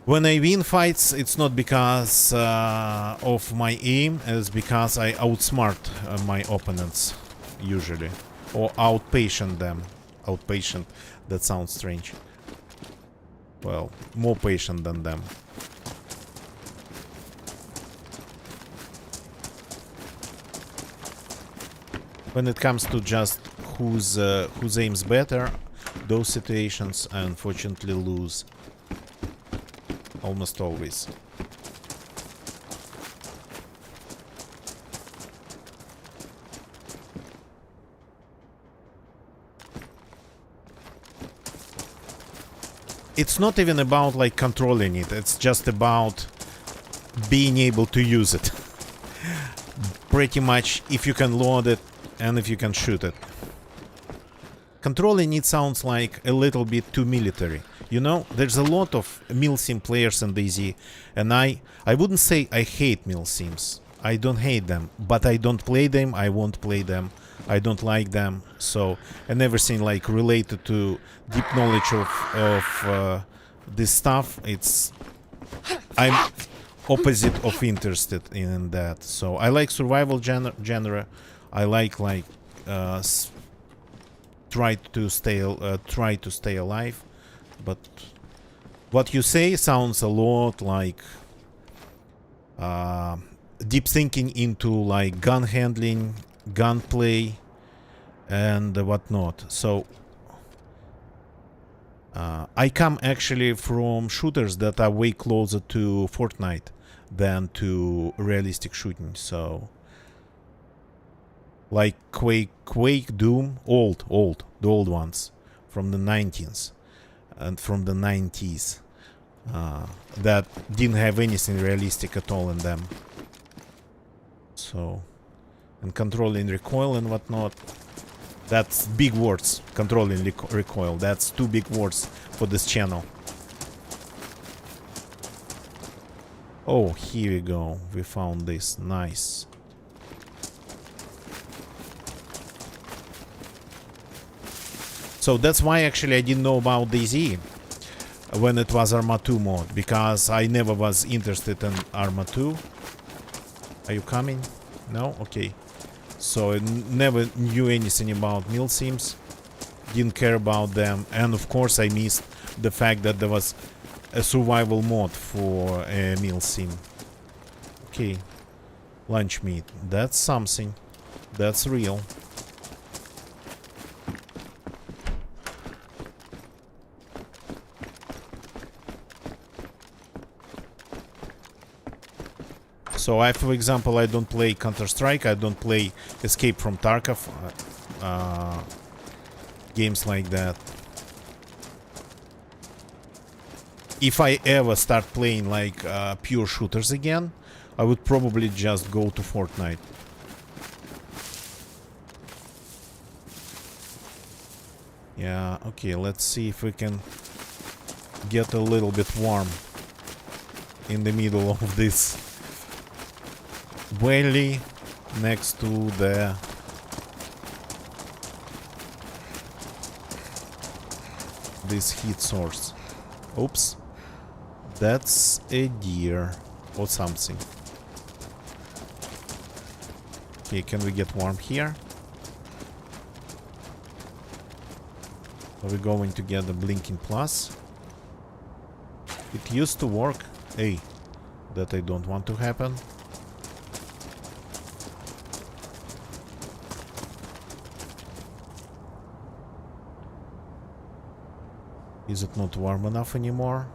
When I win fights, it's not because of my aim, it's because I outsmart my opponents, usually. Or outpatient them. Outpatient, that sounds strange. Well, more patient than them. When it comes to just whose aim's better, those situations I unfortunately lose. Almost always. It's not even about like controlling it, it's just about being able to use it. Pretty much if you can load it and if you can shoot it. Controlling it sounds like a little bit too military. You know, there's a lot of milsim players in DayZ, and I wouldn't say I hate milsims. I don't hate them, but I don't play them, I won't play them, I don't like them, so, and everything like related to deep knowledge of this stuff, I'm opposite of interested in that. So I like survival genre, I like try to stay alive. But what you say sounds a lot like deep thinking into like gun handling, gunplay, and whatnot. So I come actually from shooters that are way closer to Fortnite than to realistic shooting. So like Quake, Doom, the old ones from the 19s. And from the 90s that didn't have anything realistic at all in them. So, and controlling recoil and whatnot, that's big words. Controlling recoil, that's too big words for this channel. Oh, here we go, we found this, nice. So that's why actually I didn't know about DayZ when it was Arma 2 mod, because I never was interested in Arma 2. Are you coming? No? Okay. So I never knew anything about milsims, didn't care about them, and of course I missed the fact that there was a survival mod for a milsim. Okay. Lunch meat. That's something. That's real. So I, for example, I don't play Counter-Strike, I don't play Escape from Tarkov, games like that. If I ever start playing like pure shooters again, I would probably just go to Fortnite. Yeah, okay, let's see if we can get a little bit warm in the middle of this valley next to this heat source. Oops, that's a deer or something. Okay, can we get warm here? Are we going to get the blinking plus? It used to work. Hey, that I don't want to happen. Is it not warm enough anymore?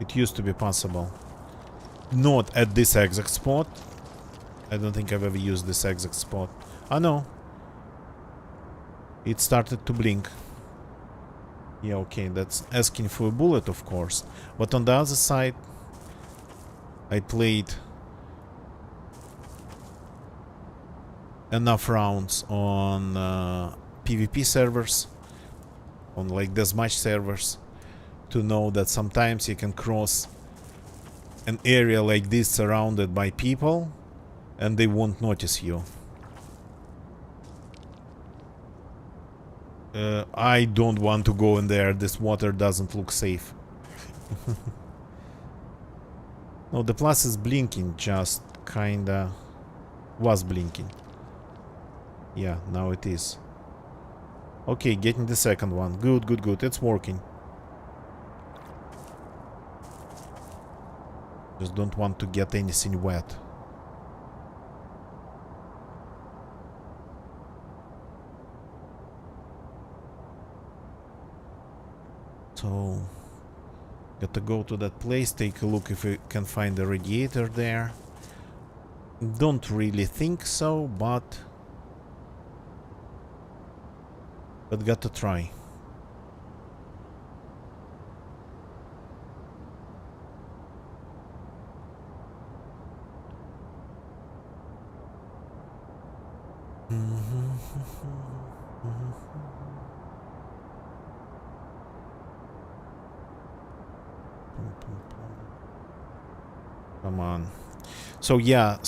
It used to be possible. Not at this exact spot. I don't think I've ever used this exact spot. Oh no. It started to blink. Yeah, okay, that's asking for a bullet, of course. But on the other side, I played enough rounds on PvP servers, on like deathmatch servers, to know that sometimes you can cross an area like this surrounded by people and they won't notice you. I don't want to go in there. This water doesn't look safe. No, the plus is blinking, just kinda was blinking. Yeah, now it is. Okay, getting the second one. Good, good, good. It's working. Just don't want to get anything wet. So, got to go to that place, take a look if we can find a radiator there. Don't really think so, but got to try. Come on. So yeah, on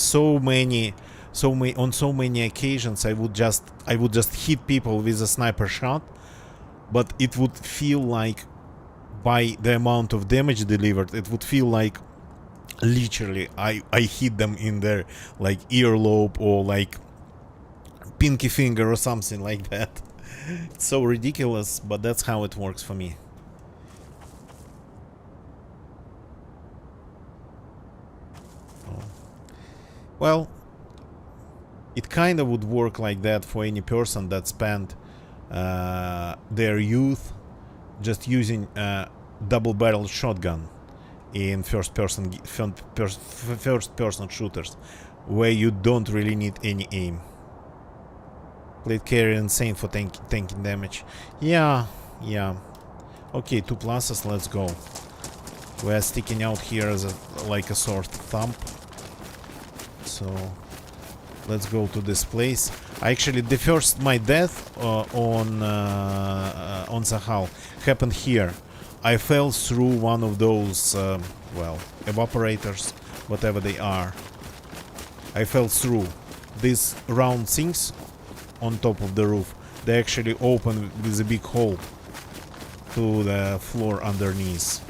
so many occasions I would just hit people with a sniper shot, but it would feel like, by the amount of damage delivered, it would feel like literally I hit them in their like earlobe or like pinky finger or something like that. It's so ridiculous, but that's how it works for me. Well, it kind of would work like that for any person that spent their youth just using a double-barrel shotgun in first-person shooters, where you don't really need any aim. Played carry insane for tanking damage. Yeah. Okay, 2 pluses, let's go. We're sticking out here as like a sore thumb. So let's go to this place. Actually, my death on Sakhal happened here. I fell through one of those, well, evaporators, whatever they are. I fell through these round things on top of the roof. They actually open with a big hole to the floor underneath.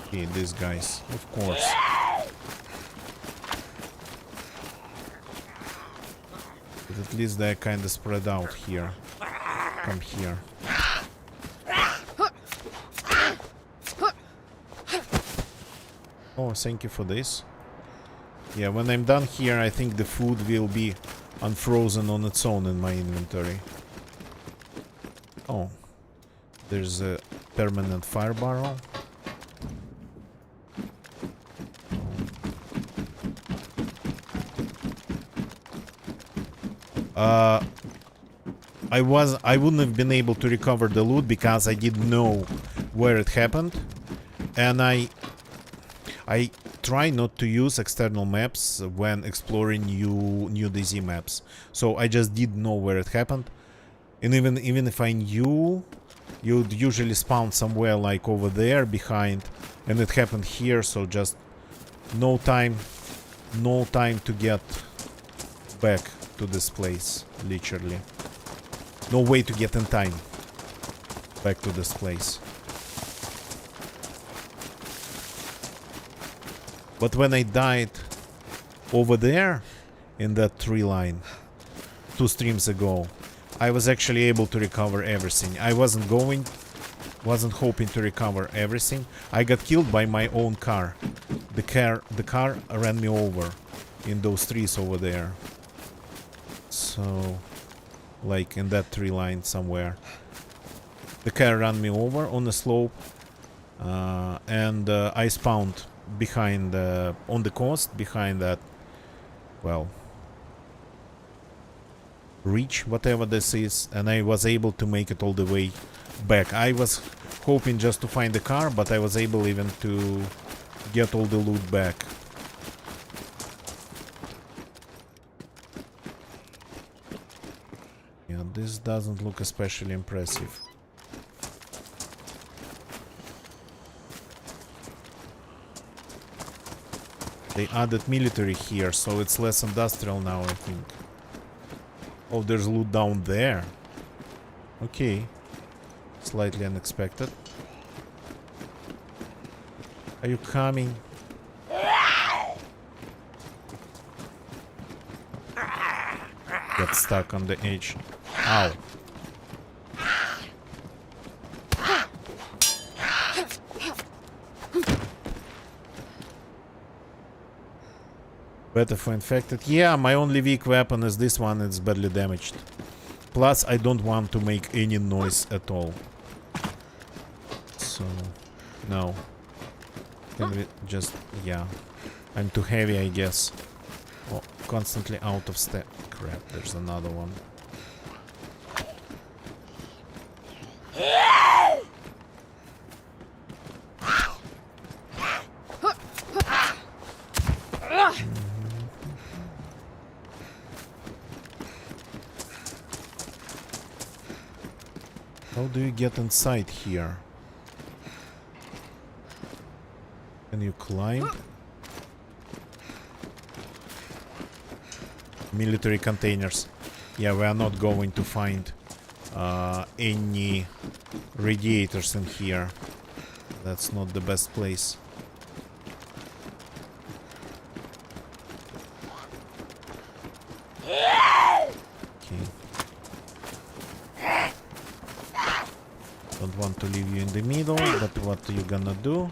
Okay, these guys, of course. But at least they're kind of spread out here. Come here. Oh, thank you for this. Yeah, when I'm done here, I think the food will be unfrozen on its own in my inventory. Oh, there's a permanent fire barrel. I wouldn't have been able to recover the loot because I didn't know where it happened, and I try not to use external maps when exploring new DZ maps. So I just didn't know where it happened, and even if I knew, you'd usually spawn somewhere like over there behind, and it happened here. So just no time to get back to this place, literally. No way to get in time back to this place. But when I died over there in that tree line 2 streams ago, I was actually able to recover everything. I wasn't hoping to recover everything. I got killed by my own car. The car ran me over in those trees over there. So, like in that tree line somewhere. The car ran me over on the slope, and I spawned behind on the coast behind that, well, reach, whatever this is, and I was able to make it all the way back. I was hoping just to find the car, but I was able even to get all the loot back. Yeah, this doesn't look especially impressive. They added military here, so it's less industrial now, I think. Oh, there's loot down there. Okay. Slightly unexpected. Are you coming? Got stuck on the edge. Ow. Better for infected. Yeah, my only weak weapon is this one. It's badly damaged. Plus, I don't want to make any noise at all. So, no. Can we just... yeah. I'm too heavy, I guess. Oh, constantly out of step. Crap, there's another one. How do you get inside here? Can you climb? Military containers. Yeah, we are not going to find any radiators in here. That's not the best place. Okay. Don't want to leave you in the middle, but what are you gonna do?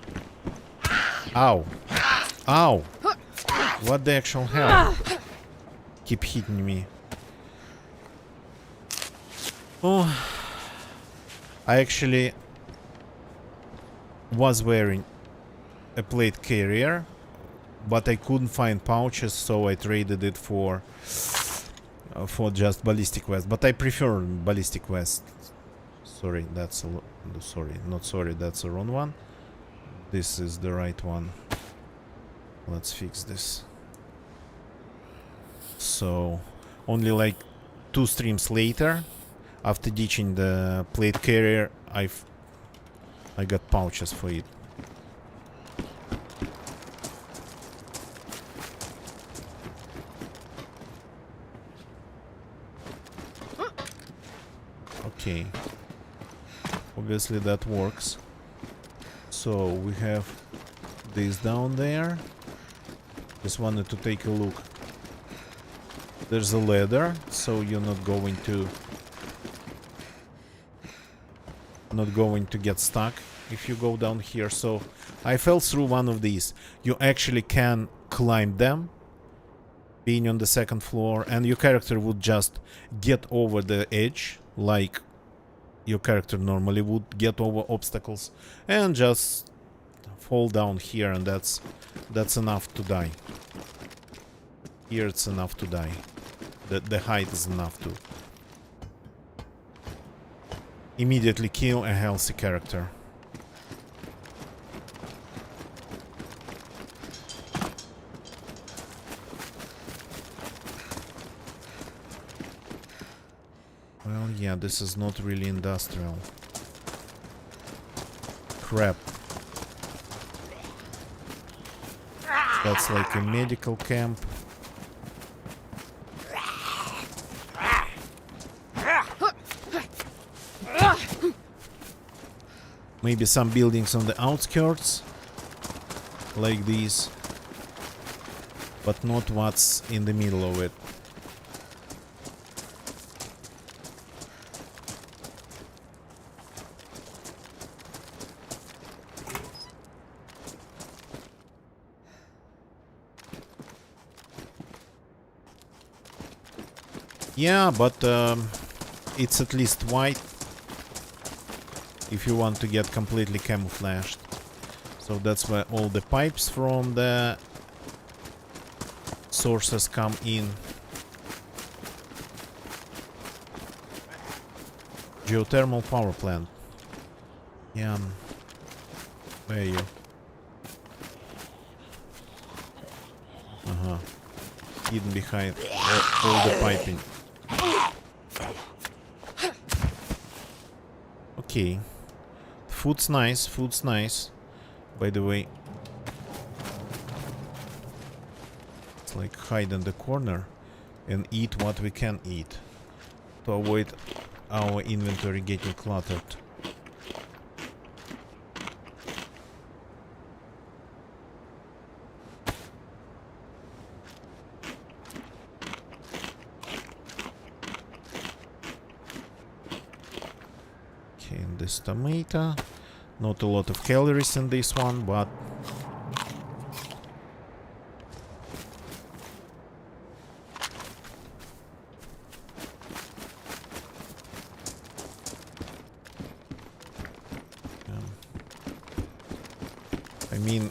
Ow! Ow! What the actual hell? Keep hitting me. Oh, I actually was wearing a plate carrier, but I couldn't find pouches, so I traded it for just ballistic vest. But I prefer ballistic vest. Sorry, that's a that's the wrong one. This is the right one. Let's fix this. So, only like 2 streams later, after ditching the plate carrier, I got pouches for it. Okay. Obviously that works. So we have this down there. Just wanted to take a look. There's a ladder, so you're not going to get stuck if you go down here. So I fell through one of these. You actually can climb them, being on the 2nd floor, and your character would just get over the edge like your character normally would get over obstacles, and just fall down here, and that's enough to die. Here it's enough to die. The height is enough to immediately kill a healthy character. Well, yeah, this is not really industrial. Crap. That's like a medical camp. Maybe some buildings on the outskirts, like these, but not what's in the middle of it. Yeah, but it's at least white if you want to get completely camouflaged. So that's where all the pipes from the sources come in. Geothermal power plant. Yeah. Where are you? Uh-huh. Hidden behind all the piping. Okay. Food's nice, food's nice. By the way. It's like hide in the corner and eat what we can eat to avoid our inventory getting cluttered. Okay, and this tomato. Not a lot of calories in this one, but I mean,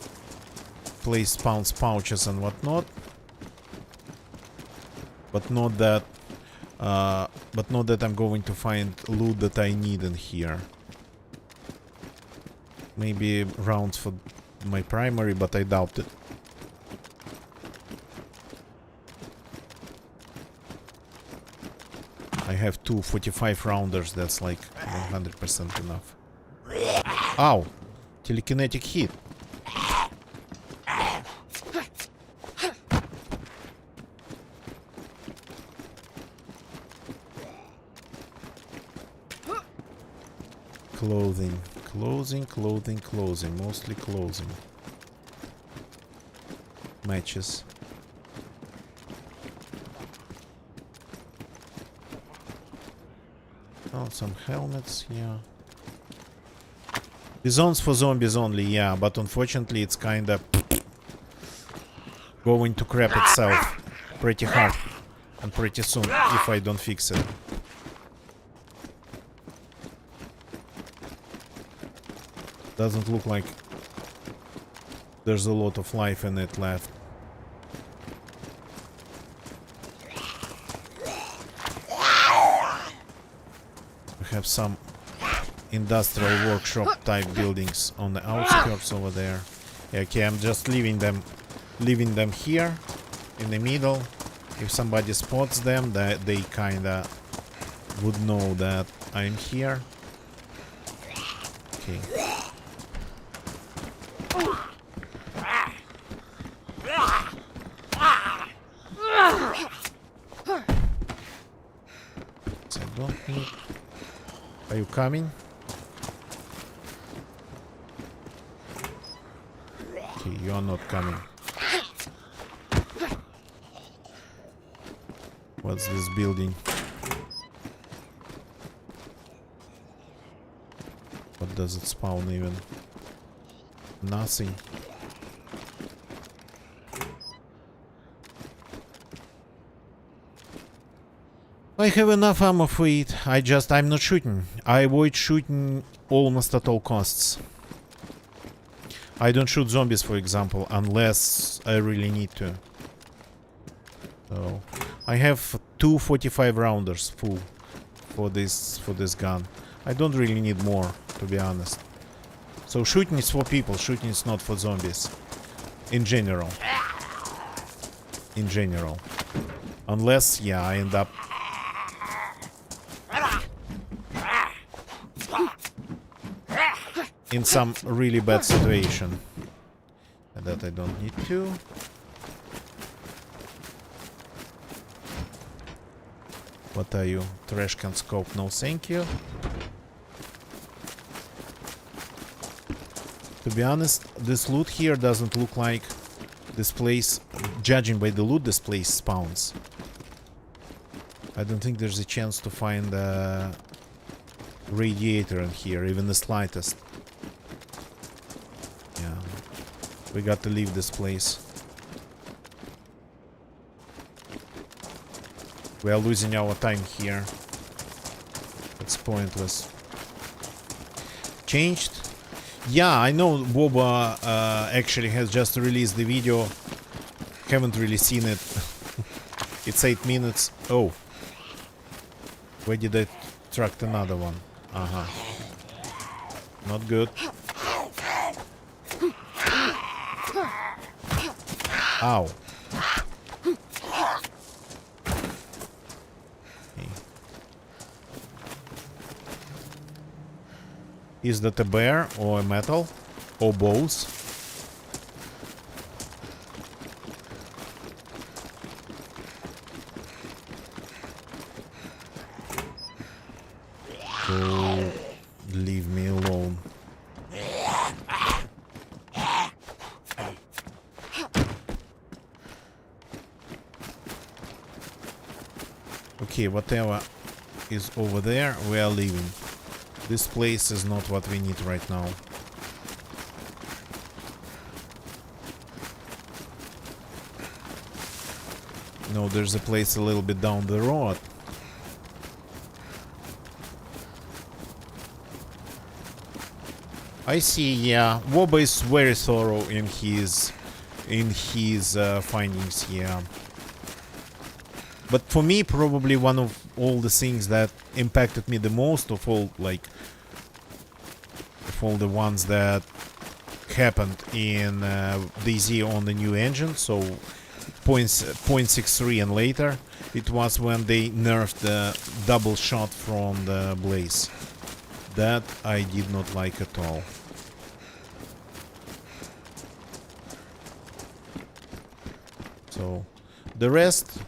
place spawns pouches and whatnot, but not that I'm going to find loot that I need in here. Maybe rounds for my primary, but I doubt it. I have two 45 rounders, that's like 100% enough. Ow! Telekinetic hit. Clothing. Clothing. Mostly clothing. Matches. Oh, some helmets, yeah. Bizons for zombies only, yeah, but unfortunately it's kinda going to crap itself pretty hard and pretty soon if I don't fix it. Doesn't look like there's a lot of life in it left. We have some industrial workshop type buildings on the outskirts over there. Yeah, okay, I'm just leaving them here in the middle. If somebody spots them, that they kinda would know that I'm here. Okay. So I don't need. Are you coming? Okay, you are not coming. What's this building? What does it spawn even? Nothing. I have enough ammo for it. I'm not shooting. I avoid shooting almost at all costs. I don't shoot zombies, for example, unless I really need to. So I have two 45 rounders full for this gun. I don't really need more, to be honest. So shooting is for people, shooting is not for zombies. In general. In general. Unless, yeah, I end up in some really bad situation. And that I don't need to. What are you? Trash can scope? No, thank you. To be honest, this loot here doesn't look like this place. Judging by the loot, this place spawns. I don't think there's a chance to find a radiator in here, even the slightest. Yeah, we got to leave this place. We are losing our time here. It's pointless. Changed? Yeah, I know Boba actually has just released the video. Haven't really seen it. It's 8 minutes. Oh. Where did I track another one? Uh-huh. Not good. Ow. Okay. Is that a bear or a metal? Or both? Oh, leave me alone. Okay, whatever is over there, we are leaving. This place is not what we need right now. No, there's a place a little bit down the road. I see, yeah. Woba is very thorough in his findings, yeah. But for me, probably one of all the things that impacted me the most of all, like, of all the ones that happened in DayZ on the new engine, so 0.63 and later, it was when they nerfed the double shot from the Blaze. That I did not like at all. So, the rest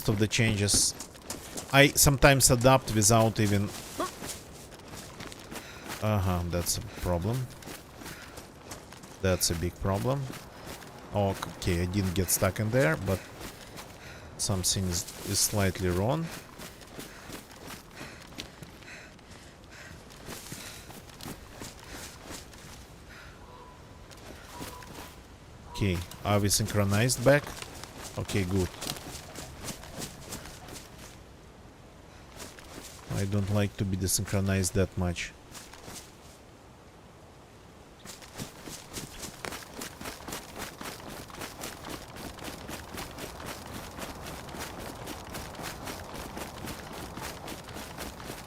of the changes, I sometimes adapt without even... that's a problem. That's a big problem. Okay, I didn't get stuck in there, but something is slightly wrong. Okay, are we synchronized back? Okay, good. I don't like to be desynchronized that much.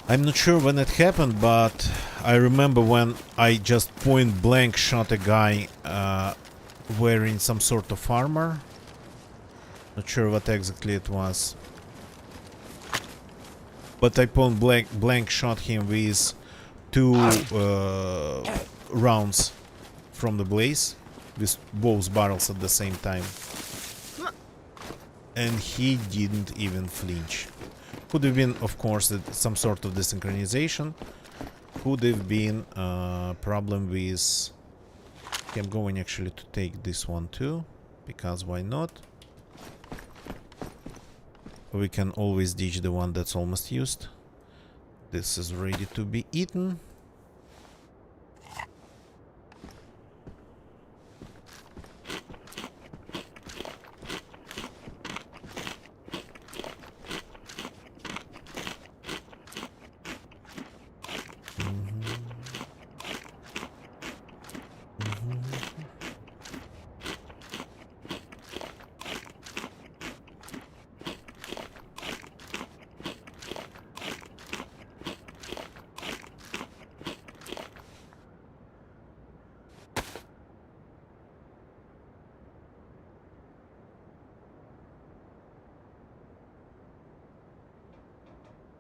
I'm not sure when it happened, but I remember when I just point blank shot a guy wearing some sort of armor. Not sure what exactly it was. But I point blank shot him with 2 rounds from the Blaze, with both barrels at the same time. And he didn't even flinch. Could have been, of course, some sort of desynchronization. Could have been a problem with... Okay, I'm going actually to take this one too, because why not? We can always ditch the one that's almost used. This is ready to be eaten.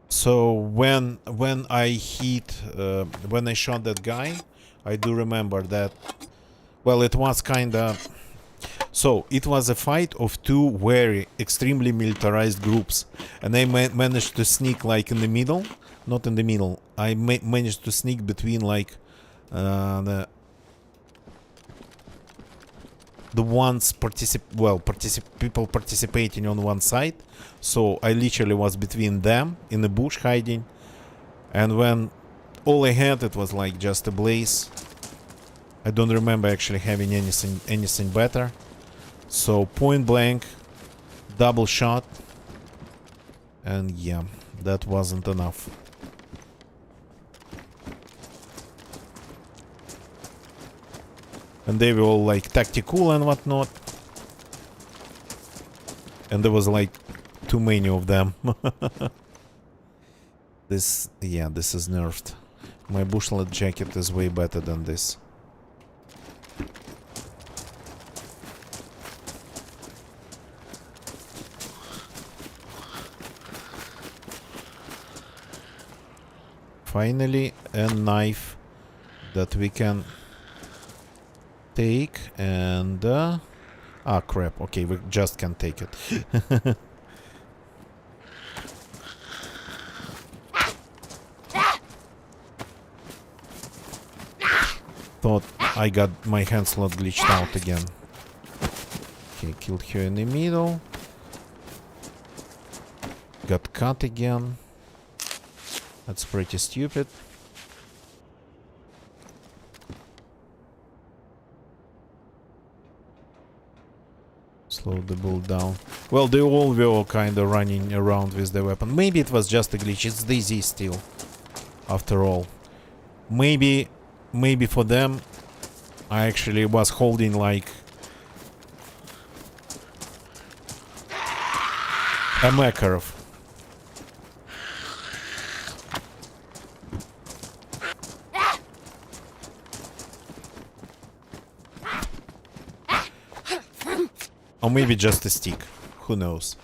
So when I shot that guy, I do remember that. Well, it was kinda. So it was a fight of 2 very extremely militarized groups, and I managed to sneak like in the middle, not in the middle. I managed to sneak between like the ones people participating on one side. So I literally was between them in the bush hiding, and when all I had it was like just a Blaze. I don't remember actually having anything better. So point blank, double shot, And yeah, that wasn't enough. And they were all like tactical and whatnot. And there was like too many of them. This is nerfed. My bushlet jacket is way better than this. Finally, a knife that we can take and... ah, crap. Okay, we just can't take it. Thought I got my hand slot glitched out again. Okay, killed her in the middle. Got cut again. That's pretty stupid. Slow the bull down. Well, they all were kind of running around with the weapon. Maybe it was just a glitch. It's DayZ still. After all. Maybe for them, I actually was holding like a Makarov. Or maybe just a stick. Who knows?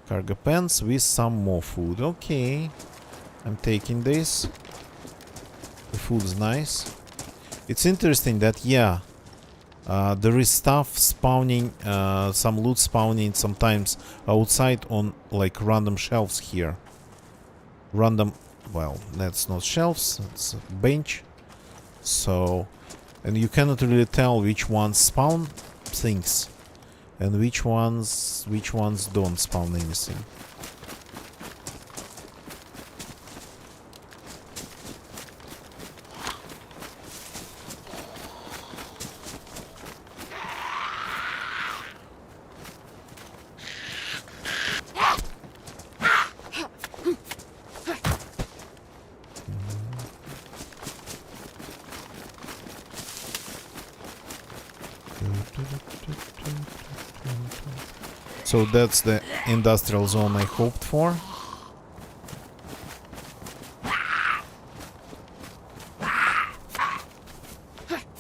Cargo pants with some more food. Okay. I'm taking this. The food's nice. It's interesting that, yeah, there is stuff spawning, some loot spawning sometimes outside on like random shelves here. Random, well, that's not shelves, it's a bench. So, and you cannot really tell which ones spawn things and which ones don't spawn anything. So that's the industrial zone I hoped for.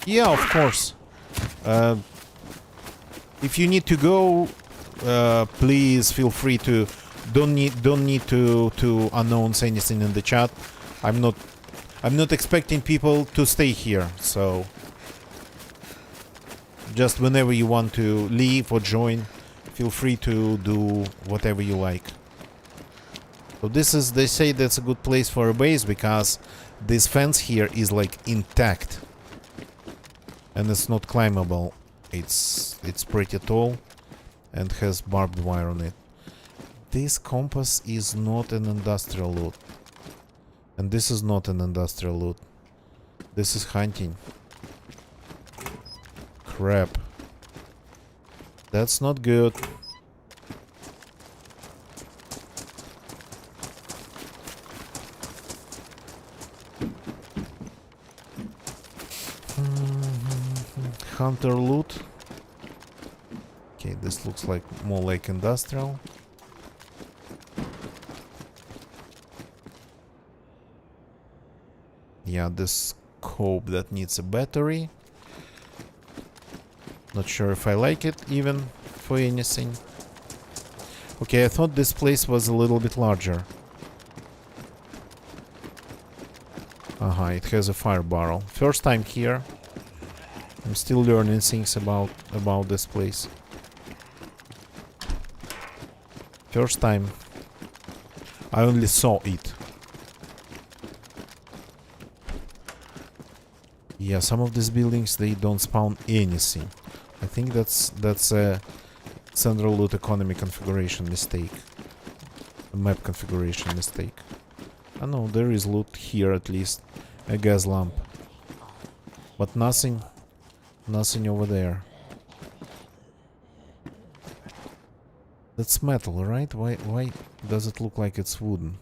Yeah, of course. If you need to go, please feel free to. Don't need to announce anything in the chat. I'm not expecting people to stay here. So just whenever you want to leave or join, feel free to do whatever you like. So this is, they say that's a good place for a base because this fence here is like intact. And it's not climbable. It's pretty tall and has barbed wire on it. This compass is not an industrial loot. And this is not an industrial loot. This is hunting. Crap. That's not good. Hunter loot. Okay, this looks like more like industrial. Yeah, this scope that needs a battery. Not sure if I like it even for anything. Okay, I thought this place was a little bit larger. It has a fire barrel. First time here. I'm still learning things about this place. First time. I only saw it. Yeah, some of these buildings, they don't spawn anything. I think that's a central loot economy configuration mistake. A map configuration mistake. I know there is loot here at least. A gas lamp. But nothing over there. That's metal, right? Why does it look like it's wooden?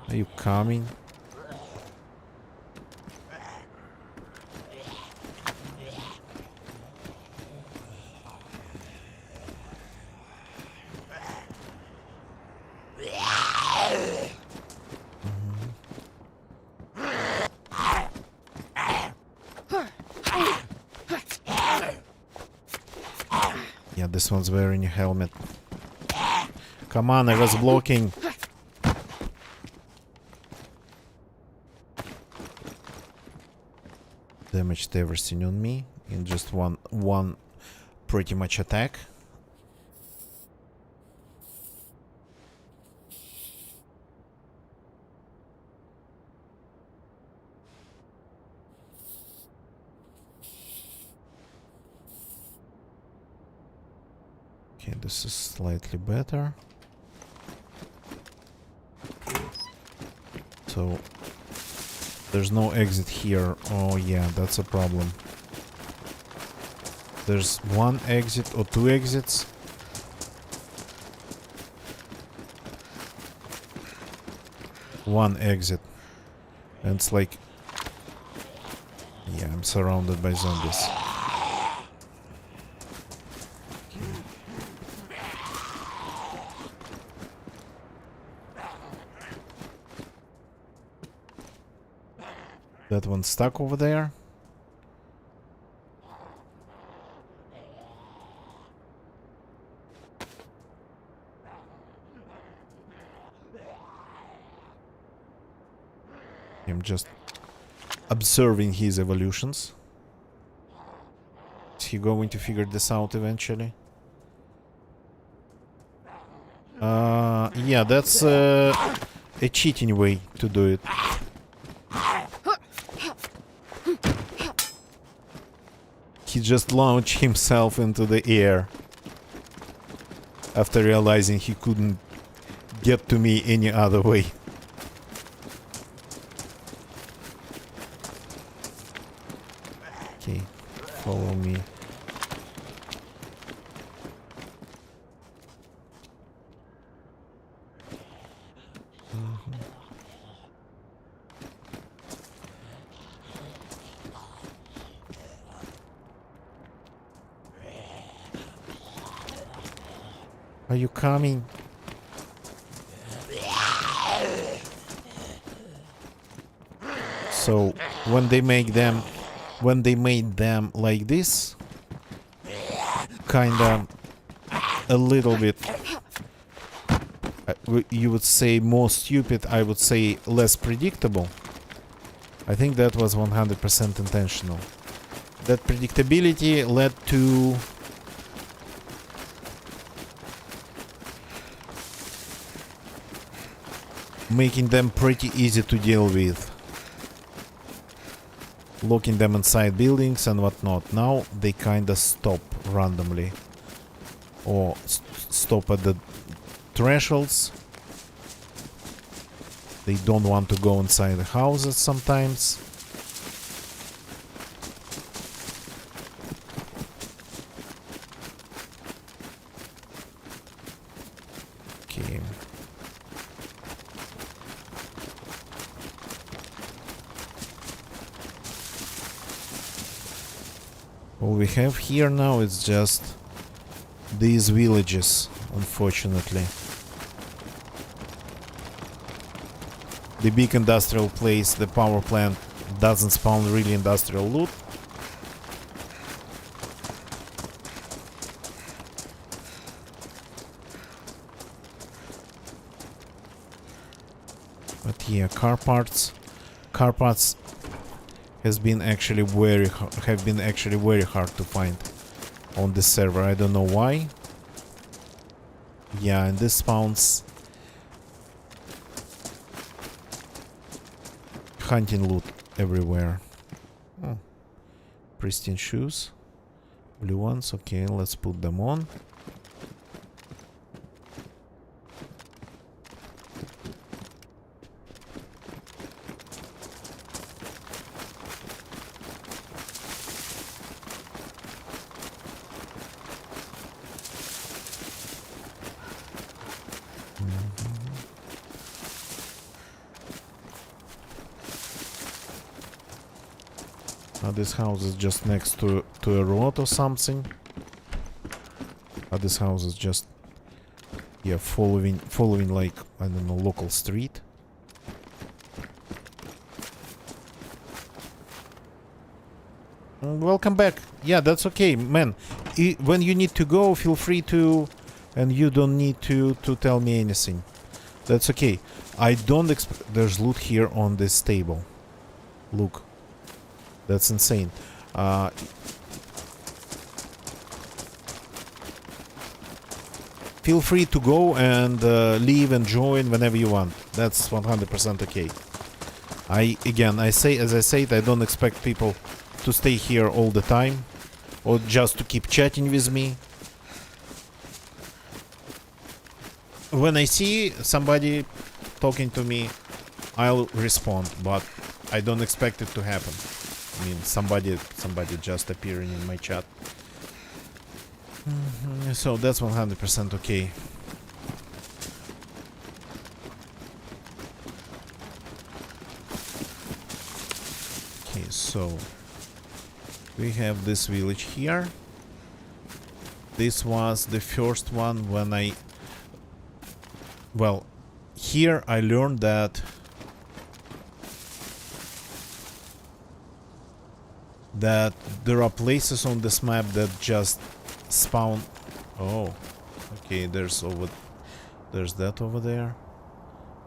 Are you coming? Yeah, this one's wearing a helmet. Come on, I was blocking. Damaged everything on me in just one pretty much attack. Okay, this is slightly better. So there's no exit here. Oh yeah, that's a problem. There's one exit or two exits. One exit. And it's like... yeah, I'm surrounded by zombies. That one's stuck over there. I'm just observing his evolutions. Is he going to figure this out eventually? Yeah, that's a cheating way to do it. He just launched himself into the air after realizing he couldn't get to me any other way. Okay, follow me. Are you coming? So when they made them like this, kinda a little bit, you would say more stupid, I would say less predictable. I think that was 100% intentional. That predictability led to making them pretty easy to deal with. Locking them inside buildings and whatnot. Now they kinda stop randomly. Or stop at the thresholds. They don't want to go inside the houses sometimes. Okay. All we have here now is just these villages, unfortunately. The big industrial place, the power plant, doesn't spawn really industrial loot. But yeah, car parts have been actually very hard to find on this server. I don't know why. Yeah, and this spawns hunting loot everywhere. Oh, pristine shoes, blue ones. Okay, let's put them on. This house is just next to a road or something. This house is just, yeah, following like, I don't know, local street. Welcome back. Yeah, that's okay, man. When you need to go, feel free to, and you don't need to tell me anything. That's okay. I don't expect. There's loot here on this table. Look, that's insane. Feel free to go and leave and join whenever you want. That's 100% okay. As I said, I don't expect people to stay here all the time or just to keep chatting with me. When I see somebody talking to me, I'll respond, but I don't expect it to happen. I mean, somebody just appearing in my chat. So that's 100% okay. Okay, so we have this village here. This was the first one when well, here I learned that there are places on this map that just spawn. Oh, okay, there's that over there.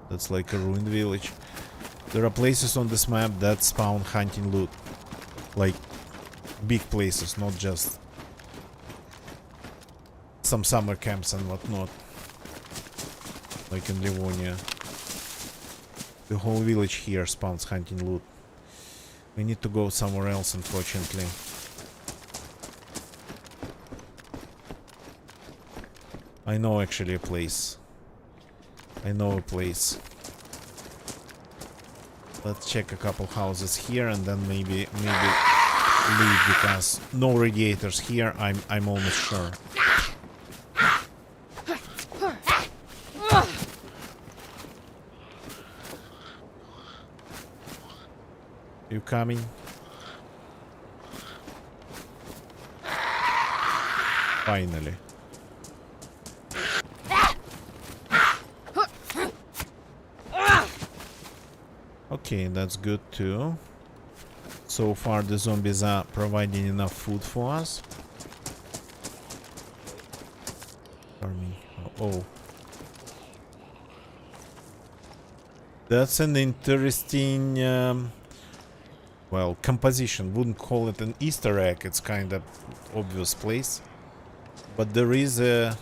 That's like a ruined village. There are places on this map that spawn hunting loot. Like big places, not just some summer camps and whatnot. Like in Livonia. The whole village here spawns hunting loot. We need to go somewhere else, unfortunately. I know actually a place. I know a place. Let's check a couple houses here and then maybe leave, because no radiators here, I'm almost sure. You coming? Finally. Okay, that's good too. So far the zombies are providing enough food for us. Oh. That's an interesting, well, composition. Wouldn't call it an Easter egg, it's kind of obvious place. But there is a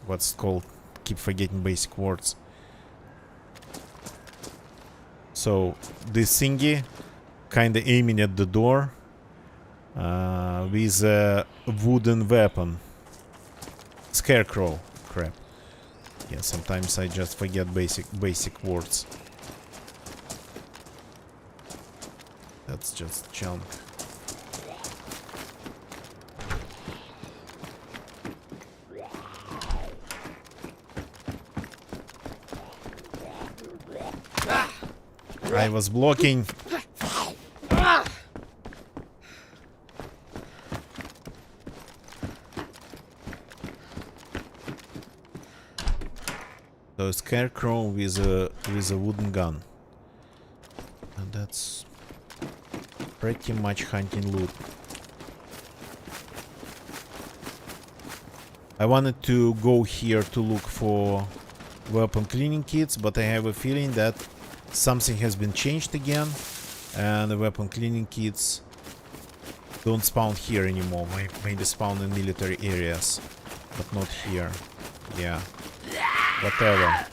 what's it called? Keep forgetting basic words. So this thingy kinda aiming at the door with a wooden weapon. Scarecrow. Crap. Yeah, sometimes I just forget basic words. That's just junk. I was blocking. So a scarecrow with a wooden gun. And that's pretty much hunting loot. I wanted to go here to look for weapon cleaning kits, but I have a feeling that something has been changed again, and the weapon cleaning kits don't spawn here anymore. Maybe spawn in military areas, but not here. Yeah. Whatever.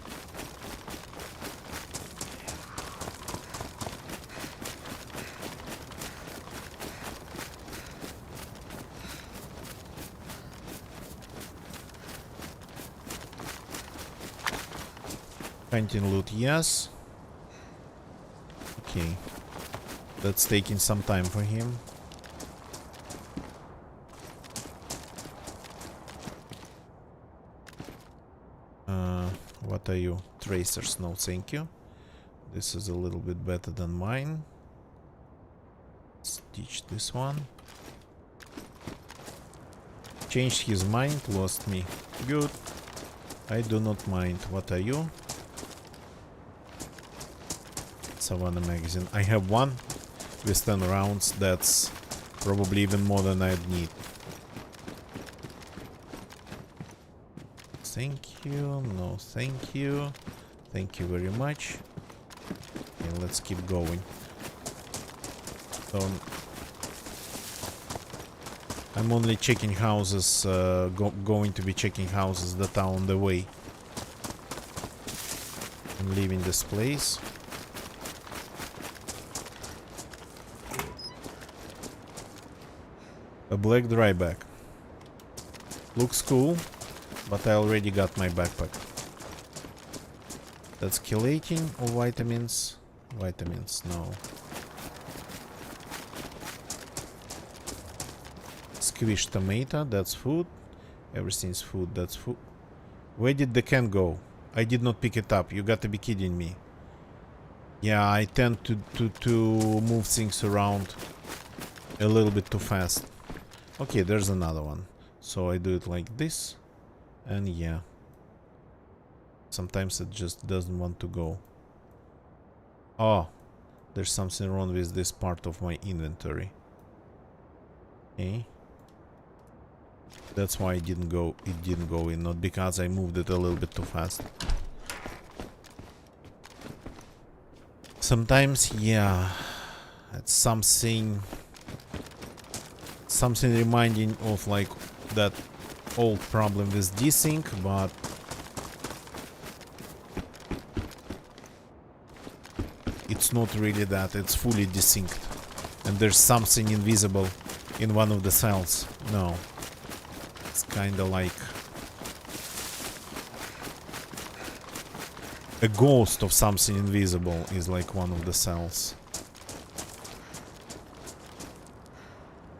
Hunting loot, yes. Okay. That's taking some time for him. What are you? Tracers, no thank you. This is a little bit better than mine. Let's teach this one. Changed his mind, lost me. Good. I do not mind. What are you? Savannah magazine. I have one with 10 rounds. That's probably even more than I'd need. Thank you. No, thank you. Thank you very much. Okay, let's keep going. So I'm only checking houses, going to be checking houses that are on the way. I'm leaving this place. A black dryback. Looks cool, but I already got my backpack. That's chelating or vitamins? Vitamins, no. Squished tomato, that's food. Everything's food, that's food. Where did the can go? I did not pick it up. You gotta be kidding me. Yeah, I tend to move things around a little bit too fast. Okay, there's another one. So I do it like this. And yeah. Sometimes it just doesn't want to go. Oh, there's something wrong with this part of my inventory. Okay. That's why it didn't go in, not because I moved it a little bit too fast. Sometimes, yeah, it's something reminding of like that old problem with desync, but it's not really that. It's fully desynced, and there's something invisible in one of the cells. No, it's kind of like a ghost of something invisible is like one of the cells.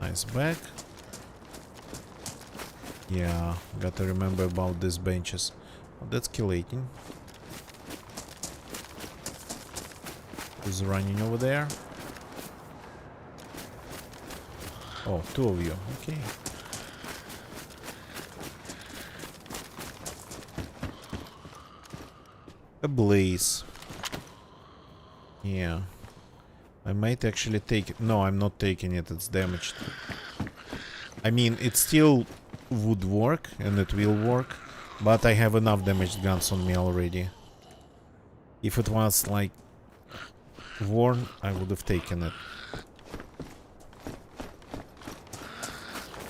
Nice bag. Yeah, gotta remember about these benches. Oh, that's chelating. Who's running over there? Oh, two of you. Okay. A blaze. Yeah. I might actually take it. No, I'm not taking it. It's damaged. I mean, it still would work, and it will work, but I have enough damaged guns on me already. If it was, like, worn, I would have taken it.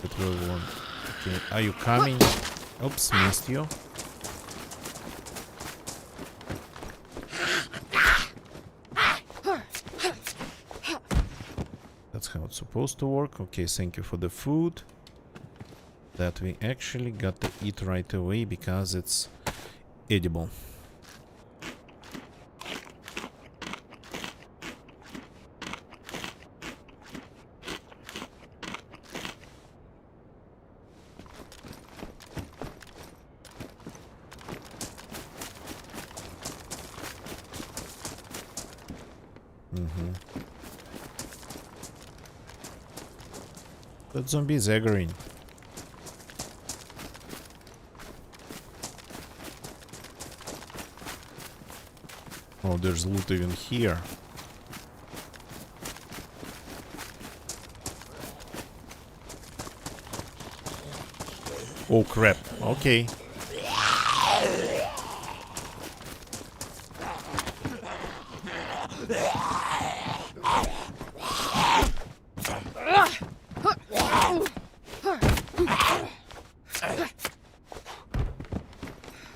It will worn. Okay, are you coming? Oops, missed you. That's how it's supposed to work. Okay, thank you for the food. That we actually got to eat right away because it's edible. That zombie is aggroing. Oh, there's loot even here. Oh crap. Okay.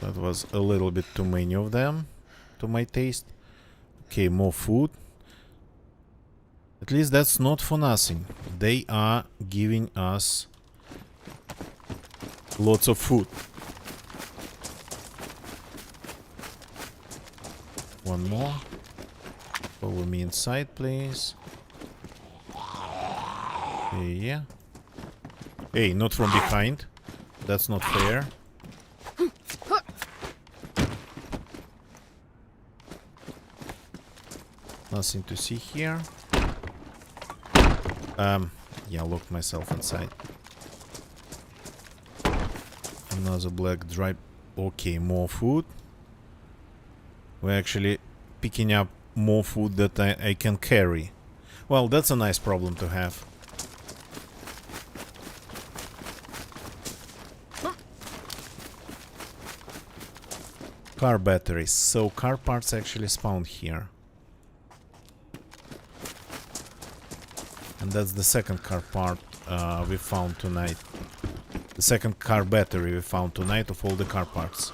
That was a little bit too many of them, to my taste. Okay, more food. At least that's not for nothing. They are giving us lots of food. One more. Follow me inside, please. Yeah. Hey, not from behind. That's not fair. Nothing to see here. Yeah, locked myself inside. Another black dry. Okay, more food. We're actually picking up more food that I can carry. Well, that's a nice problem to have. Car batteries. So car parts actually spawn here. And that's the second car part we found tonight. The second car battery we found tonight of all the car parts.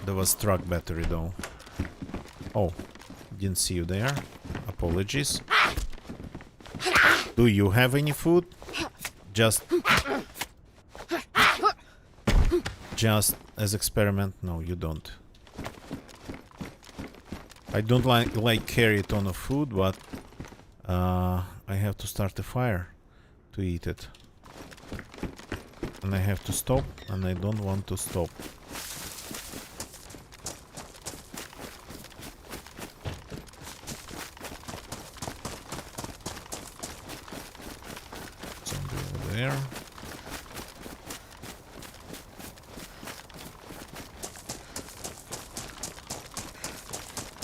There was truck battery though. Oh, didn't see you there. Apologies. Do you have any food? Just as experiment? No, you don't. I don't like carry a ton of food, but I have to start a fire to eat it. And I have to stop, and I don't want to stop. Zombie over there.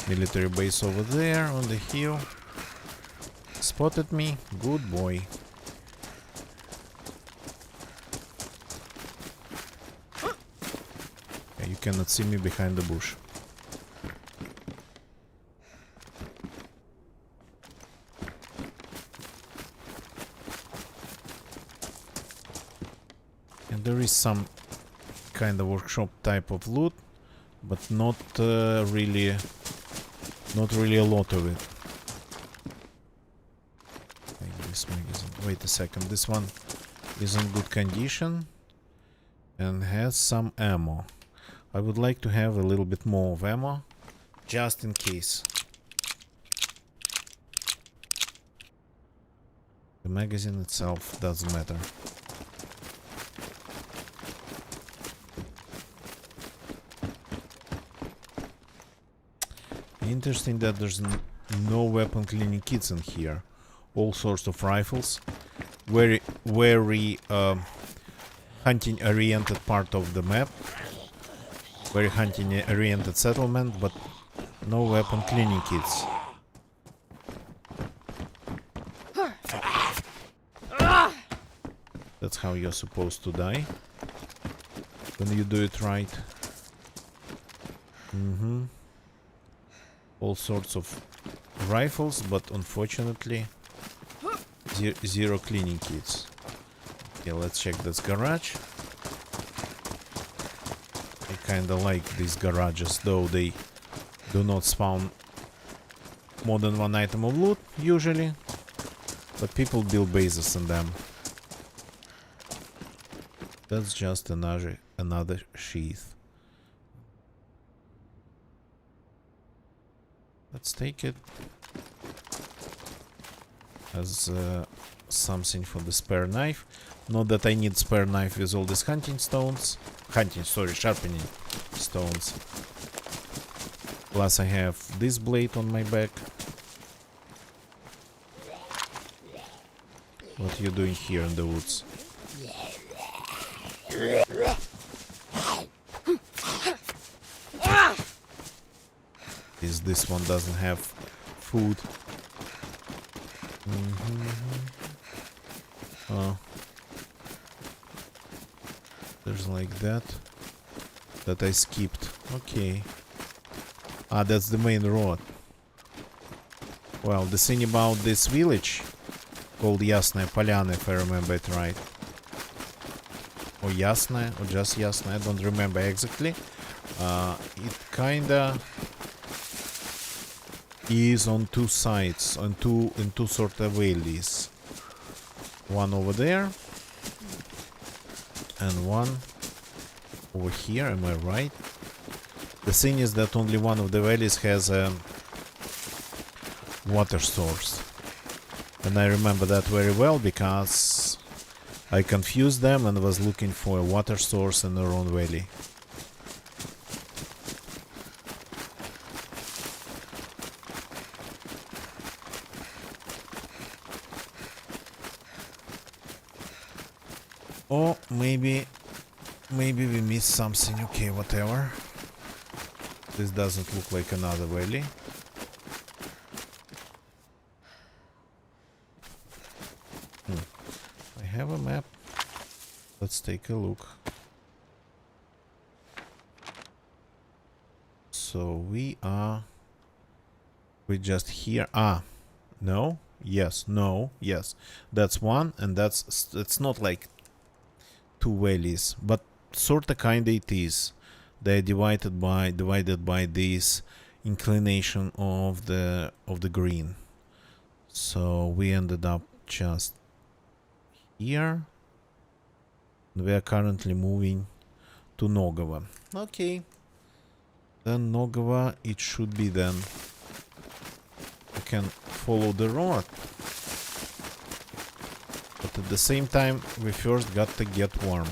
Military base over there on the hill. Spotted me. Good boy. Yeah, you cannot see me behind the bush. And there is some kind of workshop type of loot, but not really a lot of it. Like this magazine. Wait a second, this one is in good condition and has some ammo. I would like to have a little bit more of ammo, just in case. The magazine itself doesn't matter. Interesting that there's no weapon cleaning kits in here. All sorts of rifles. Very hunting oriented part of the map. Very hunting oriented settlement, but no weapon cleaning kits. That's how you're supposed to die when you do it right. All sorts of rifles, but unfortunately zero cleaning kits. Okay, let's check this garage. I kinda like these garages, though they do not spawn more than one item of loot usually, but people build bases in them. That's just another sheath. Let's take it as something for the spare knife. Not that I need spare knife with all these sharpening stones. Plus I have this blade on my back. What are you doing here in the woods? This one doesn't have food. Oh. There's like that I skipped. Okay. Ah, that's the main road. Well, the thing about this village called Yasnaya Polyana, if I remember it right. Or Yasnaya, or just Yasnaya, I don't remember exactly. It kinda is on two sides, in two sort of valleys. One over there and one over here, am I right? The thing is that only one of the valleys has a water source, and I remember that very well because I confused them and was looking for a water source in the wrong valley. Or maybe we missed something. Okay, whatever. This doesn't look like another valley. I have a map. Let's take a look. So we just here. No, yes, no, yes. That's one, and it's not like two valleys, but sorta kinda it is. They're divided by this inclination of the green. So we ended up just here. We are currently moving to Nogova. Okay. Then Nogova, it should be then. I can follow the road. But at the same time, we first got to get warm.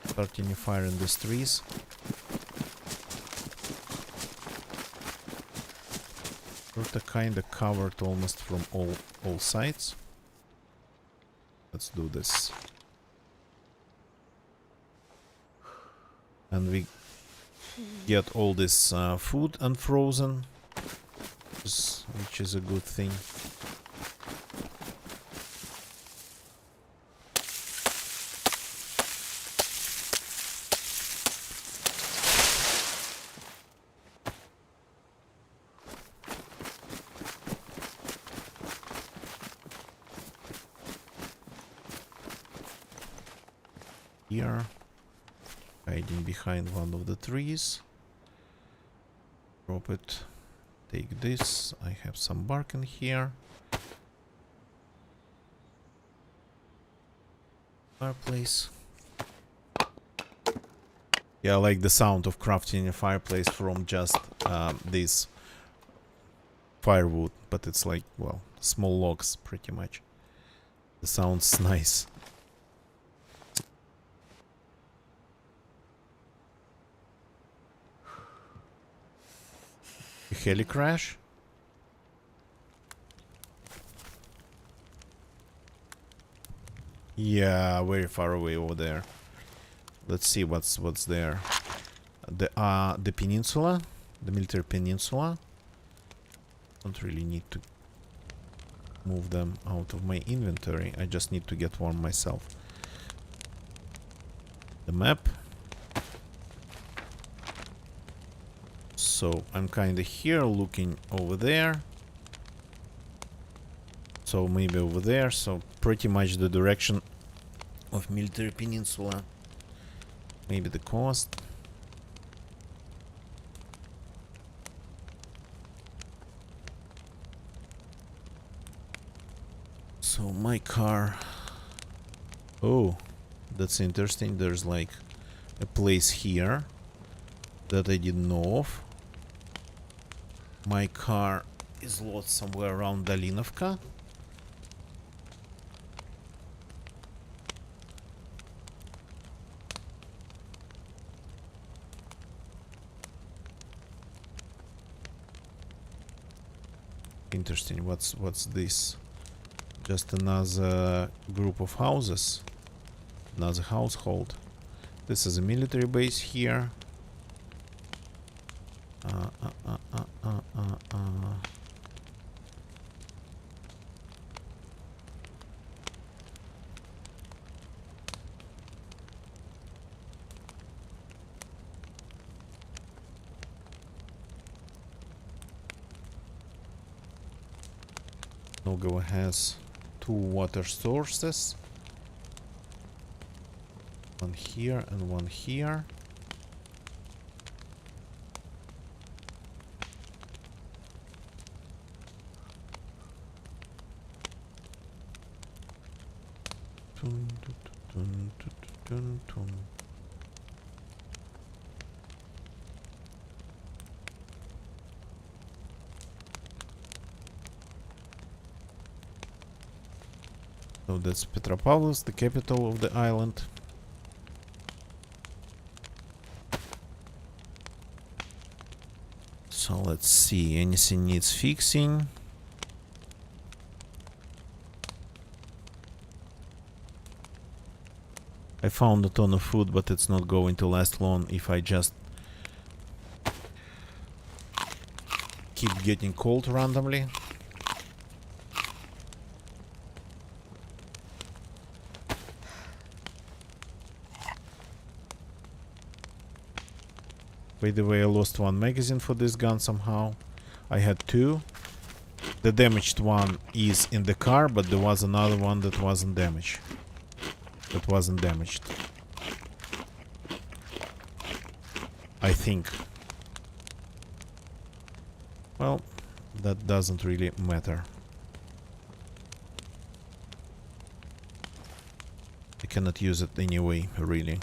Starting a fire in these trees. Sort of kinda covered almost from all sides. Let's do this. And we get all this food unfrozen, which is a good thing. Here, hiding behind one of the trees. Drop it. Take this. I have some bark in here. Fireplace. Yeah, I like the sound of crafting a fireplace from just this firewood, but it's like, well, small logs pretty much. The sound's nice. A heli crash? Yeah, very far away over there. Let's see what's there. The peninsula, the military peninsula. Don't really need to move them out of my inventory. I just need to get warm myself. The map. So I'm kinda here looking over there. So maybe over there. So pretty much the direction of military peninsula. Maybe the coast. So my car. Oh, that's interesting. There's like a place here that I didn't know of. My car is lost somewhere around Dalinovka. Interesting. What's this? Just another group of houses. Another household. This is a military base here. Nogova has 2 water sources. One here and one here. So that's Petropavlovsk, the capital of the island. So let's see, anything needs fixing. I found a ton of food, but it's not going to last long if I just keep getting cold randomly. By the way, I lost one magazine for this gun somehow. I had two. The damaged one is in the car, but there was another one that wasn't damaged. I think. Well, that doesn't really matter. I cannot use it anyway, really.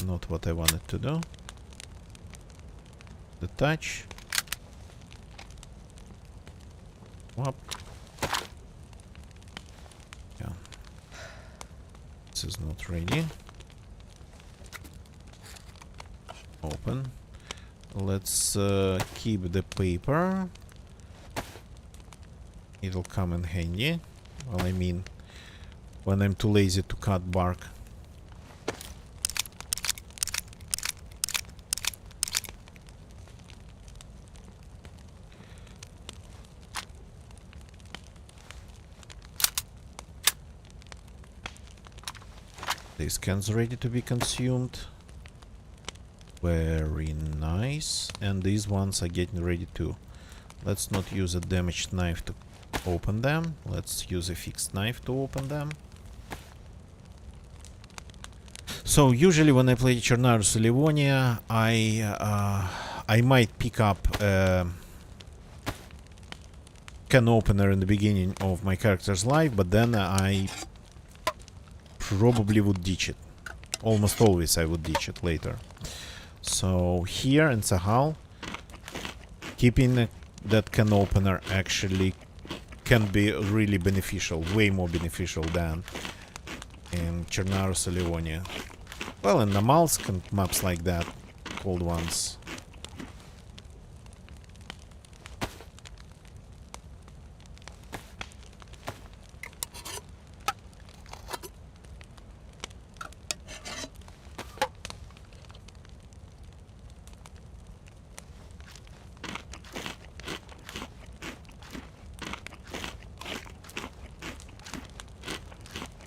Not what I wanted to do. The touch. Whoop. Yeah. This is not ready. Open. Let's keep the paper. It'll come in handy. Well, I mean, when I'm too lazy to cut bark. This can's ready to be consumed. Very nice. And these ones are getting ready too. Let's not use a damaged knife to open them. Let's use a fixed knife to open them. So usually when I play Chernarus Livonia, I might pick up a can opener in the beginning of my character's life, but then I probably would ditch it. Almost always I would ditch it later. So here in Sakhal, keeping that can opener actually can be really beneficial, way more beneficial than in Chernarus Livonia. Well, in Namalsk and maps like that, cold ones.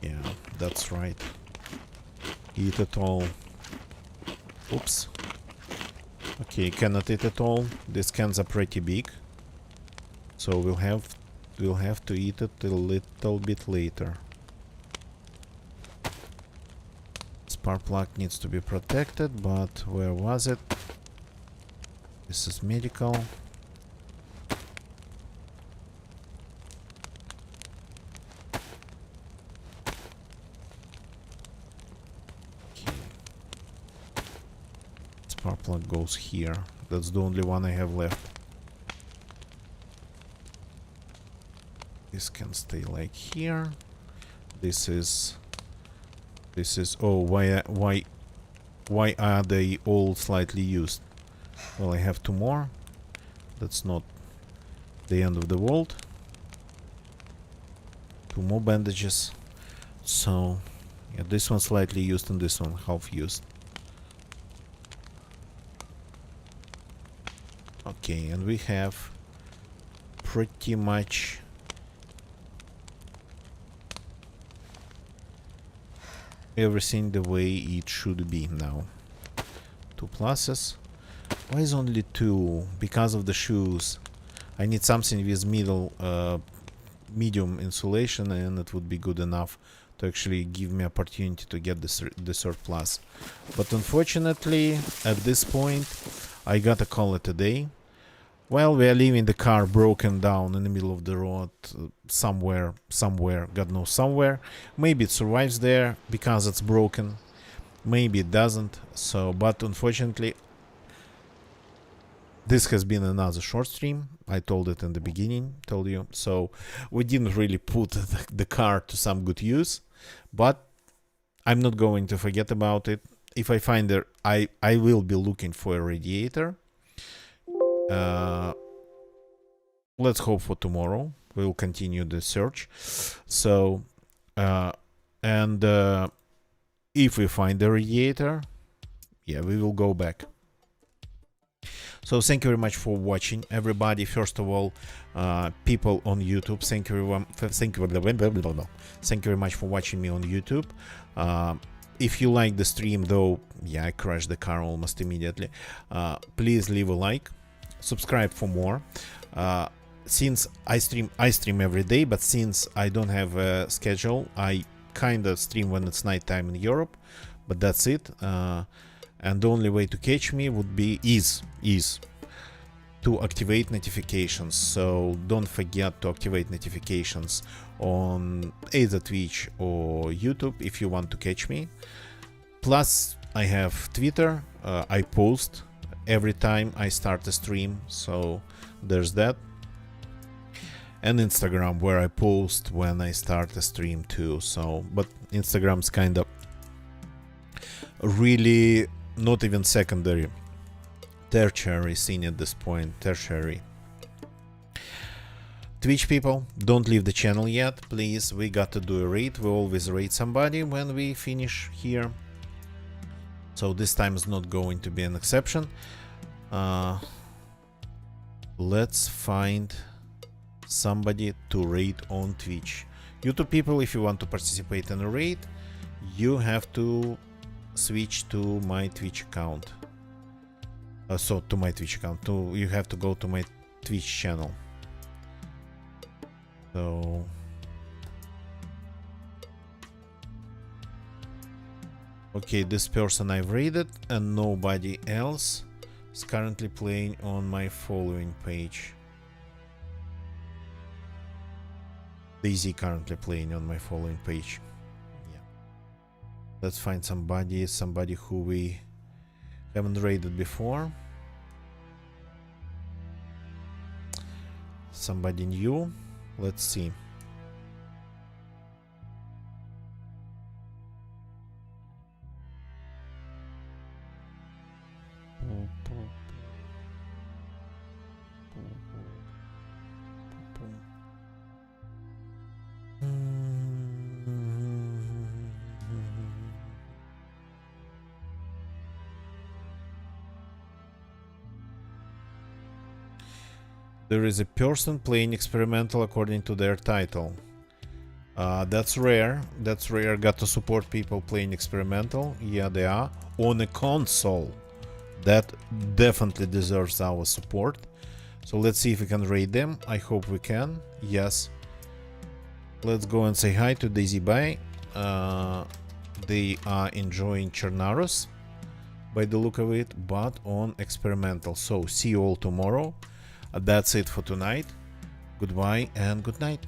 Yeah, that's right. Eat it all. Oops. Okay, cannot eat it all. These cans are pretty big, so we'll have to eat it a little bit later. Spark plug needs to be protected, but where was it? This is medical. Spark plug goes here. That's the only one I have left. This can stay like here. This is oh, why are they all slightly used? Well, I have two more. That's not the end of the world. Two more bandages. So yeah, this one slightly used and this one half used. Okay, and we have pretty much everything the way it should be now. Two pluses. Why is only two? Because of the shoes. I need something with medium insulation, and it would be good enough to actually give me opportunity to get the third plus. But unfortunately, at this point, I gotta call it a day. Well, we are leaving the car broken down in the middle of the road, somewhere, God knows somewhere. Maybe it survives there because it's broken. Maybe it doesn't. So, but unfortunately, this has been another short stream. I told it in the beginning, told you. So we didn't really put the car to some good use, but I'm not going to forget about it. If I find there, I will be looking for a radiator. Let's hope for tomorrow. We'll continue the search. So, and if we find the radiator, yeah, we will go back. So thank you very much for watching, everybody. First of all, people on YouTube, thank you very much for watching me on YouTube. If you like the stream, though, yeah, I crashed the car almost immediately. Please leave a like, subscribe for more. Since I stream every day, but since I don't have a schedule, I kind of stream when it's nighttime in Europe, but that's it. And the only way to catch me would be is to activate notifications. So don't forget to activate notifications on either Twitch or YouTube if you want to catch me. Plus, I have Twitter. I post every time I start a stream, so there's that. And Instagram, where I post when I start a stream too. So, but Instagram's kind of really not even secondary, tertiary scene at this point. Tertiary. Twitch people, don't leave the channel yet, please. We got to do a raid. We always raid somebody when we finish here, so this time is not going to be an exception. Let's find somebody to raid on Twitch. YouTube people, if you want to participate in a raid, you have to switch to my Twitch account. You have to go to my Twitch channel. So okay, this person I've raided, and nobody else is currently playing on my following page. Daisy currently playing on my following page. Let's find somebody who we haven't raided before. Somebody new. Let's see. There is a person playing experimental according to their title. That's rare. That's rare. Got to support people playing experimental. Yeah, they are on a console. That definitely deserves our support. So let's see if we can raid them. I hope we can. Yes. Let's go and say hi to Daisy Bai. They are enjoying Chernaros by the look of it, but on experimental. So see you all tomorrow. That's it for tonight. Goodbye and good night.